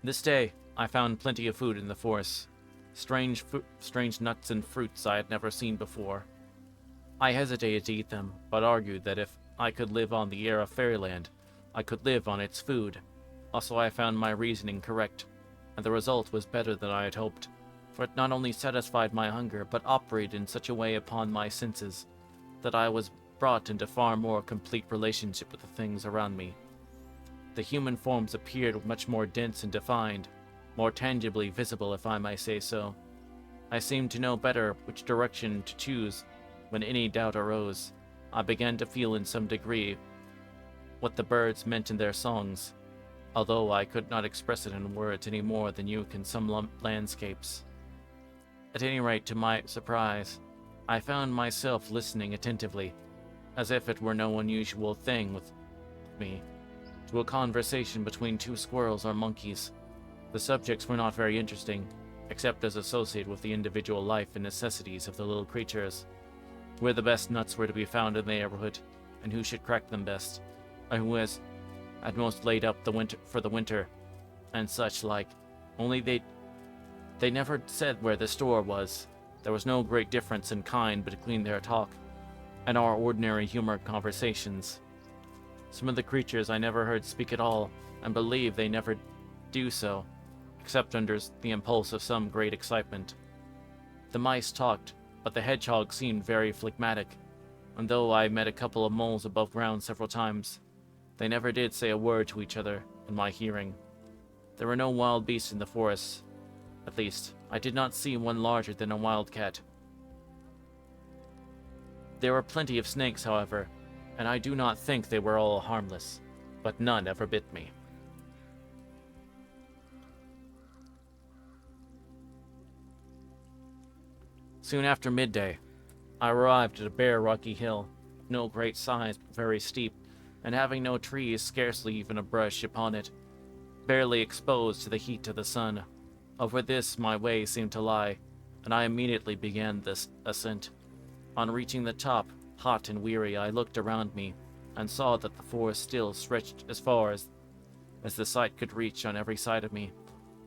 This day, I found plenty of food in the forest, strange nuts and fruits I had never seen before. I hesitated to eat them, but argued that if I could live on the air of fairyland, I could live on its food. Also, I found my reasoning correct, and the result was better than I had hoped, for it not only satisfied my hunger, but operated in such a way upon my senses that I was brought into far more complete relationship with the things around me. The human forms appeared much more dense and defined, more tangibly visible, if I may say so. I seemed to know better which direction to choose when any doubt arose. I began to feel in some degree what the birds meant in their songs, although I could not express it in words any more than you can some landscapes. At any rate, to my surprise, I found myself listening attentively, as if it were no unusual thing with me, to a conversation between two squirrels or monkeys. The subjects were not very interesting, except as associated with the individual life and necessities of the little creatures, where the best nuts were to be found in the neighborhood, and who should crack them best, and who had most laid up for the winter, and such like. Only they never said where the store was. There was no great difference in kind between their talk and our ordinary humored conversations. Some of the creatures I never heard speak at all, and believe they never do so, except under the impulse of some great excitement. The mice talked, but the hedgehogs seemed very phlegmatic, and though I met a couple of moles above ground several times, they never did say a word to each other in my hearing. There were no wild beasts in the forest. At least, I did not see one larger than a wildcat. There were plenty of snakes, however, and I do not think they were all harmless, but none ever bit me. Soon after midday, I arrived at a bare rocky hill, no great size but very steep, and having no trees, scarcely even a brush upon it, barely exposed to the heat of the sun. Over this my way seemed to lie, and I immediately began this ascent. On reaching the top, hot and weary, I looked around me, and saw that the forest still stretched as far as the sight could reach on every side of me.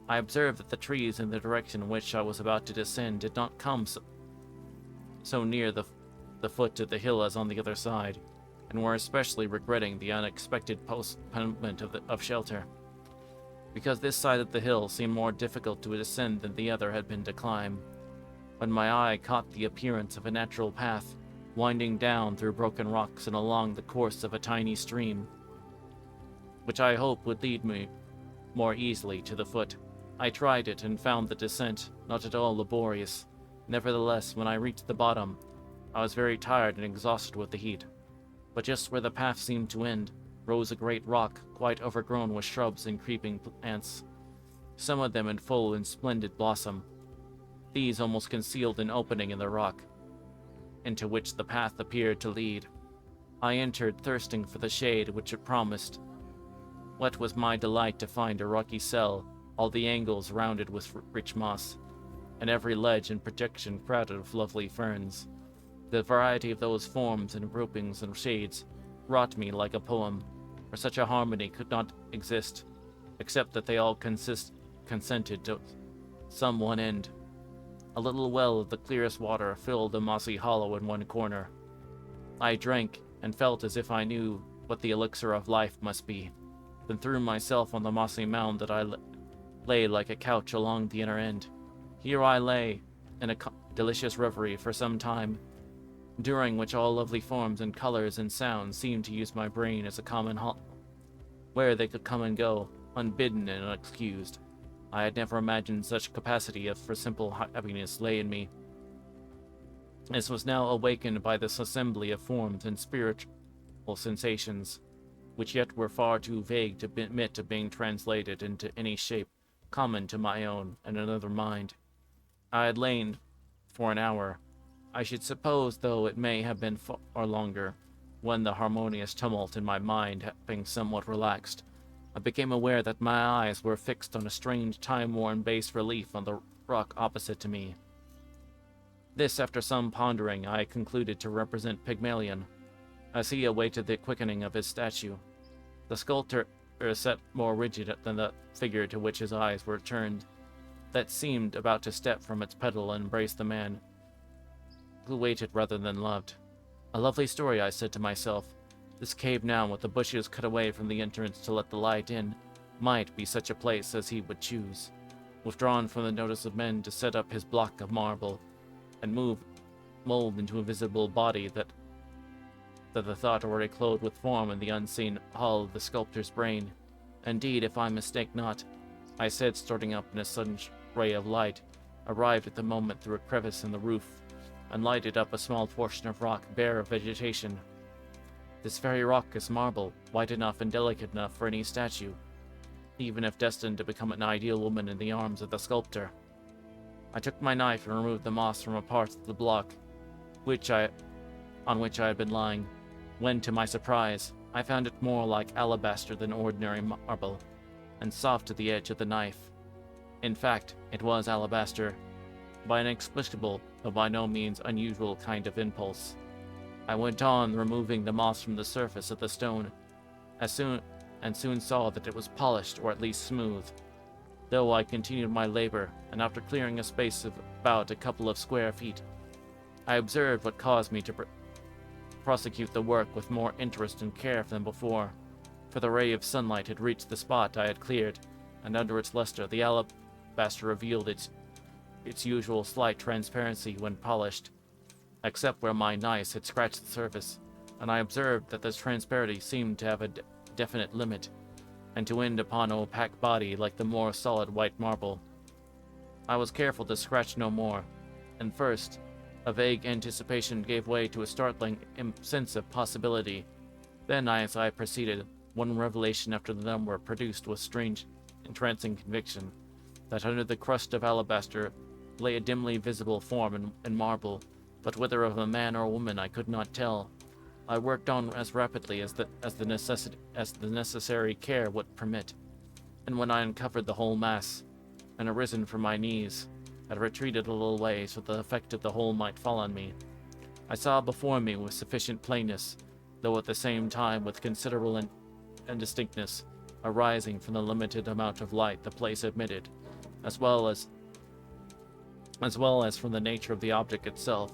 I observed that the trees in the direction in which I was about to descend did not come so near the foot of the hill as on the other side, and were especially regretting the unexpected postponement of shelter, because this side of the hill seemed more difficult to descend than the other had been to climb, when my eye caught the appearance of a natural path, winding down through broken rocks and along the course of a tiny stream, which I hoped would lead me more easily to the foot. I tried it and found the descent not at all laborious. Nevertheless, when I reached the bottom, I was very tired and exhausted with the heat. But just where the path seemed to end, rose a great rock, quite overgrown with shrubs and creeping plants, some of them in full and splendid blossom. These almost concealed an opening in the rock, into which the path appeared to lead. I entered, thirsting for the shade which it promised. What was my delight to find a rocky cell, all the angles rounded with rich moss, and every ledge and projection crowded with lovely ferns. The variety of those forms and groupings and shades wrought me like a poem, for such a harmony could not exist, except that they all consented to some one end. A little well of the clearest water filled a mossy hollow in one corner. I drank, and felt as if I knew what the elixir of life must be, then threw myself on the mossy mound that I lay like a couch along the inner end. Here I lay, in a delicious reverie for some time, during which all lovely forms and colors and sounds seemed to use my brain as a common hall, where they could come and go, unbidden and unexcused. I had never imagined such capacity for simple happiness lay in me. This was now awakened by this assembly of forms and spiritual sensations, which yet were far too vague to admit of being translated into any shape common to my own and another mind. I had lain for an hour, I should suppose, though it may have been far longer, when the harmonious tumult in my mind having somewhat relaxed, I became aware that my eyes were fixed on a strange time-worn bas-relief on the rock opposite to me. This, after some pondering, I concluded to represent Pygmalion, as he awaited the quickening of his statue. The sculptor sat more rigid than the figure to which his eyes were turned, that seemed about to step from its pedal and embrace the man who waited rather than loved. A lovely story, I said to myself. This cave now, with the bushes cut away from the entrance to let the light in, might be such a place as he would choose, withdrawn from the notice of men to set up his block of marble, and mold into a visible body that the thought already clothed with form in the unseen hull of the sculptor's brain. Indeed, if I mistake not, I said, starting up in a sudden ray of light, arrived at the moment through a crevice in the roof, and lighted up a small portion of rock bare of vegetation. This very rock is marble, white enough and delicate enough for any statue, even if destined to become an ideal woman in the arms of the sculptor. I took my knife and removed the moss from a part of the block on which I had been lying, when, to my surprise, I found it more like alabaster than ordinary marble, and soft to the edge of the knife. In fact, it was alabaster, by an inexplicable, though by no means unusual kind of impulse. I went on, removing the moss from the surface of the stone, soon saw that it was polished, or at least smooth. Though I continued my labor, and after clearing a space of about a couple of square feet, I observed what caused me to prosecute the work with more interest and care than before, for the ray of sunlight had reached the spot I had cleared, and under its luster the alabaster revealed its usual slight transparency when polished, except where my knife had scratched the surface, and I observed that this transparency seemed to have a definite limit, and to end upon an opaque body like the more solid white marble. I was careful to scratch no more, and first, a vague anticipation gave way to a startling sense of possibility. Then, as I proceeded, one revelation after the number produced with strange, entrancing conviction, that under the crust of alabaster lay a dimly visible form in marble, but whether of a man or a woman I could not tell. I worked on as rapidly as the necessary care would permit, and when I uncovered the whole mass, and arisen from my knees, had retreated a little way so the effect of the whole might fall on me, I saw before me with sufficient plainness, though at the same time with considerable indistinctness, arising from the limited amount of light the place admitted, as well as from the nature of the object itself,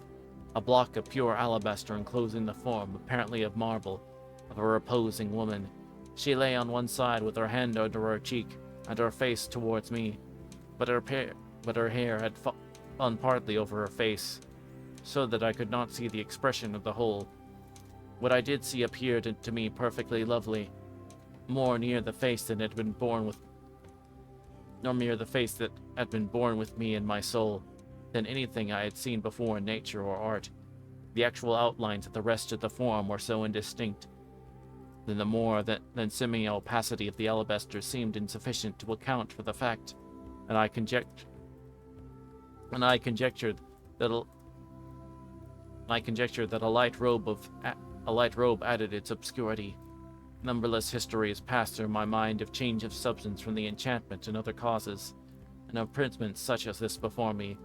a block of pure alabaster enclosing the form, apparently of marble, of a reposing woman. She lay on one side with her hand under her cheek, and her face towards me, but her hair had fallen partly over her face, so that I could not see the expression of the whole. What I did see appeared to me perfectly lovely, more near the face that had been born with me in my soul, than anything I had seen before in nature or art. The actual outlines of the rest of the form were so indistinct, then the more than semi-opacity of the alabaster seemed insufficient to account for the fact, and I conjectured that a light robe added its obscurity. Numberless histories passed through my mind of change of substance from the enchantment and other causes, and of imprints such as this before me.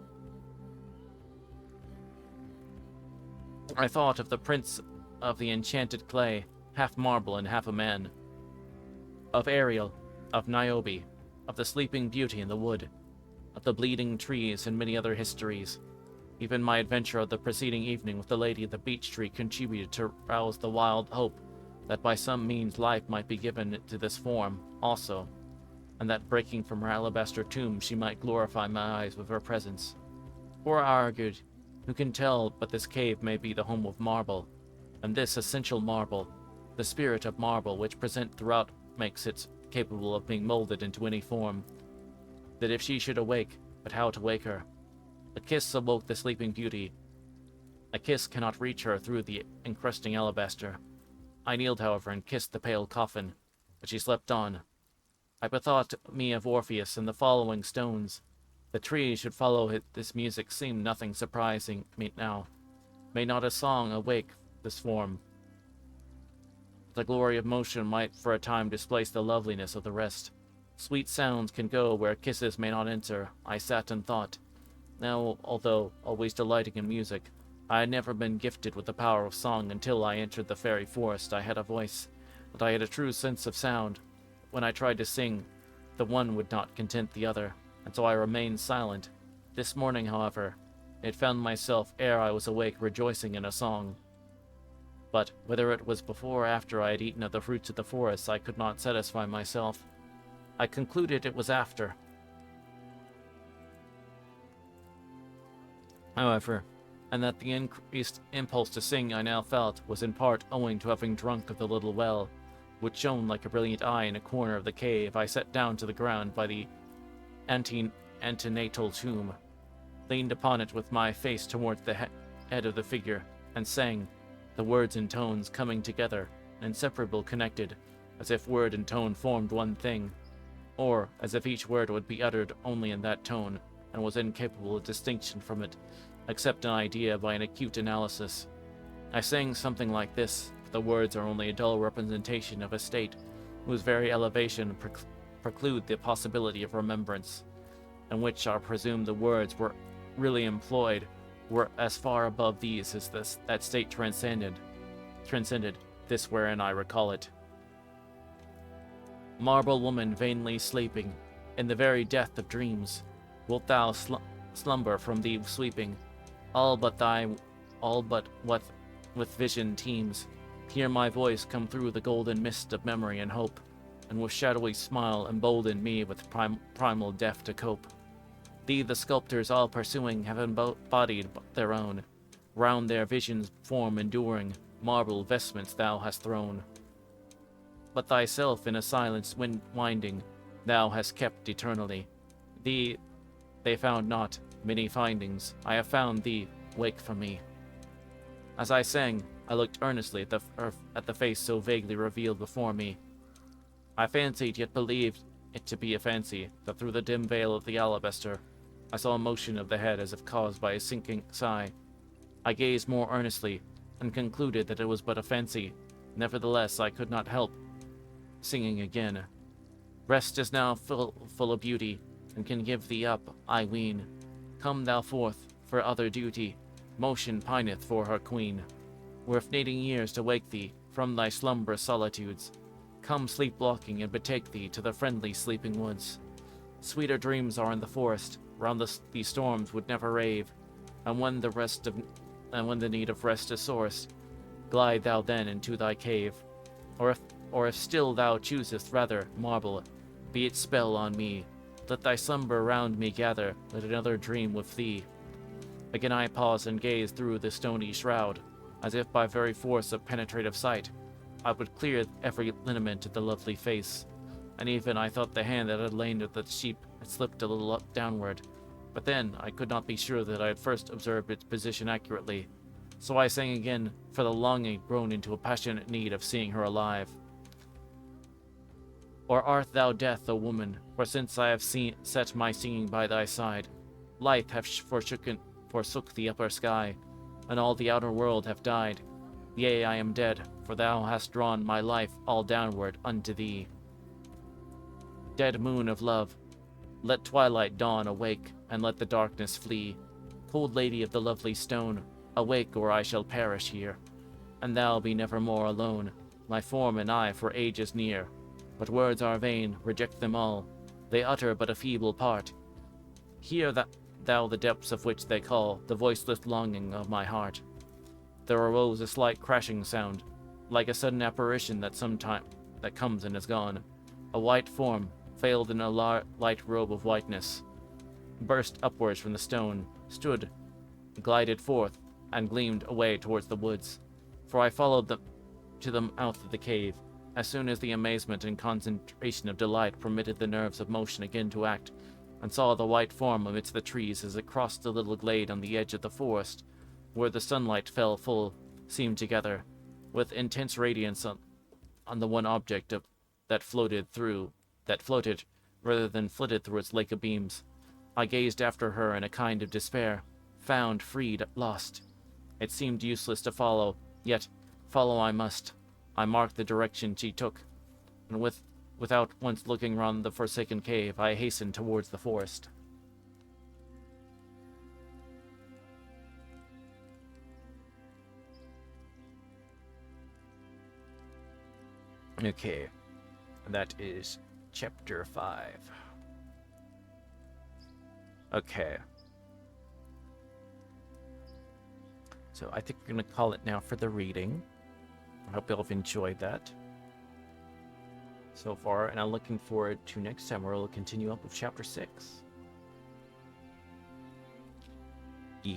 I thought of the prince of the enchanted clay, half marble and half a man, of Ariel, of Niobe, of the sleeping beauty in the wood, of the bleeding trees, and many other histories. Even my adventure of the preceding evening with the lady of the beech tree contributed to rouse the wild hope that by some means life might be given to this form also, and that breaking from her alabaster tomb she might glorify my eyes with her presence. For I argued, who can tell but this cave may be the home of marble, and this essential marble, the spirit of marble which present throughout makes it capable of being molded into any form, that if she should awake, but how to wake her? A kiss awoke the sleeping beauty. A kiss cannot reach her through the encrusting alabaster. I kneeled, however, and kissed the pale coffin, but she slept on. I bethought me of Orpheus and the following stones. The trees should follow this music seemed nothing surprising me now. May not a song awake this form? The glory of motion might for a time displace the loveliness of the rest. Sweet sounds can go where kisses may not enter, I sat and thought. Now, although always delighting in music, I had never been gifted with the power of song until I entered the fairy forest. I had a voice, but I had a true sense of sound. When I tried to sing, the one would not content the other, and so I remained silent. This morning, however, it found myself ere I was awake rejoicing in a song. But whether it was before or after I had eaten of the fruits of the forest, I could not satisfy myself. I concluded it was after. However, and that the increased impulse to sing I now felt was in part owing to having drunk of the little well, which shone like a brilliant eye in a corner of the cave. I sat down to the ground by the antenatal tomb, leaned upon it with my face towards the head of the figure, and sang, the words and tones coming together, inseparable connected, as if word and tone formed one thing, or as if each word would be uttered only in that tone, and was incapable of distinction from it, except an idea by an acute analysis. I sang something like this, but the words are only a dull representation of a state whose very elevation preclude the possibility of remembrance, and which are presumed the words were really employed were as far above these as that state transcended this wherein I recall it. Marble woman vainly sleeping, in the very death of dreams, wilt thou slumber from thee sweeping, all but what with vision teems. Hear my voice come through the golden mist of memory and hope, and with shadowy smile embolden me with primal death to cope. Thee the sculptors all pursuing have embodied their own. Round their visions form enduring, marble vestments thou hast thrown. But thyself in a silence winding, thou hast kept eternally. Thee they found not, many findings, I have found thee, wake for me. As I sang, I looked earnestly at the face so vaguely revealed before me. I fancied, yet believed it to be a fancy, that through the dim veil of the alabaster, I saw a motion of the head as if caused by a sinking sigh. I gazed more earnestly, and concluded that it was but a fancy. Nevertheless, I could not help singing again. Rest is now full of beauty, and can give thee up, I ween. Come thou forth, for other duty, motion pineth for her queen. Worth needing years to wake thee from thy slumberous solitudes. Come sleep-walking and betake thee to the friendly sleeping woods. Sweeter dreams are in the forest, round these storms would never rave, and when the need of rest is sorest, glide thou then into thy cave. Or if still thou choosest rather marble, be its spell on me. Let thy slumber round me gather, let another dream with thee. Again I paused and gazed through the stony shroud, as if by very force of penetrative sight, I would clear every lineament of the lovely face, and even I thought the hand that had lain at the sheep had slipped a little up downward, but then I could not be sure that I had first observed its position accurately, so I sang again, for the longing had grown into a passionate need of seeing her alive. Or art thou death, O woman, for since I have set my singing by thy side, life hath forsook the upper sky, and all the outer world hath died. Yea, I am dead, for thou hast drawn my life all downward unto thee. Dead moon of love, let twilight dawn, awake, and let the darkness flee. Cold lady of the lovely stone, awake, or I shall perish here, and thou be nevermore alone, my form and I for ages near. But words are vain, reject them all, they utter but a feeble part. Hear thou the depths of which they call, the voiceless longing of my heart. There arose a slight crashing sound, like a sudden apparition that comes and is gone. A white form, veiled in a light robe of whiteness, burst upwards from the stone, stood, glided forth, and gleamed away towards the woods. For I followed them to the mouth of the cave, as soon as the amazement and concentration of delight permitted the nerves of motion again to act, and saw the white form amidst the trees as it crossed the little glade on the edge of the forest, where the sunlight fell full, seemed together, with intense radiance on the one object that floated rather than flitted through its lake of beams. I gazed after her in a kind of despair, found, freed, lost. It seemed useless to follow, yet follow I must. I marked the direction she took, and without once looking round the forsaken cave, I hastened towards the forest. Okay, that is chapter 5. Okay. So I think we're going to call it now for the reading. I hope y'all have enjoyed that so far, and I'm looking forward to next time where we'll continue up with chapter 6. E.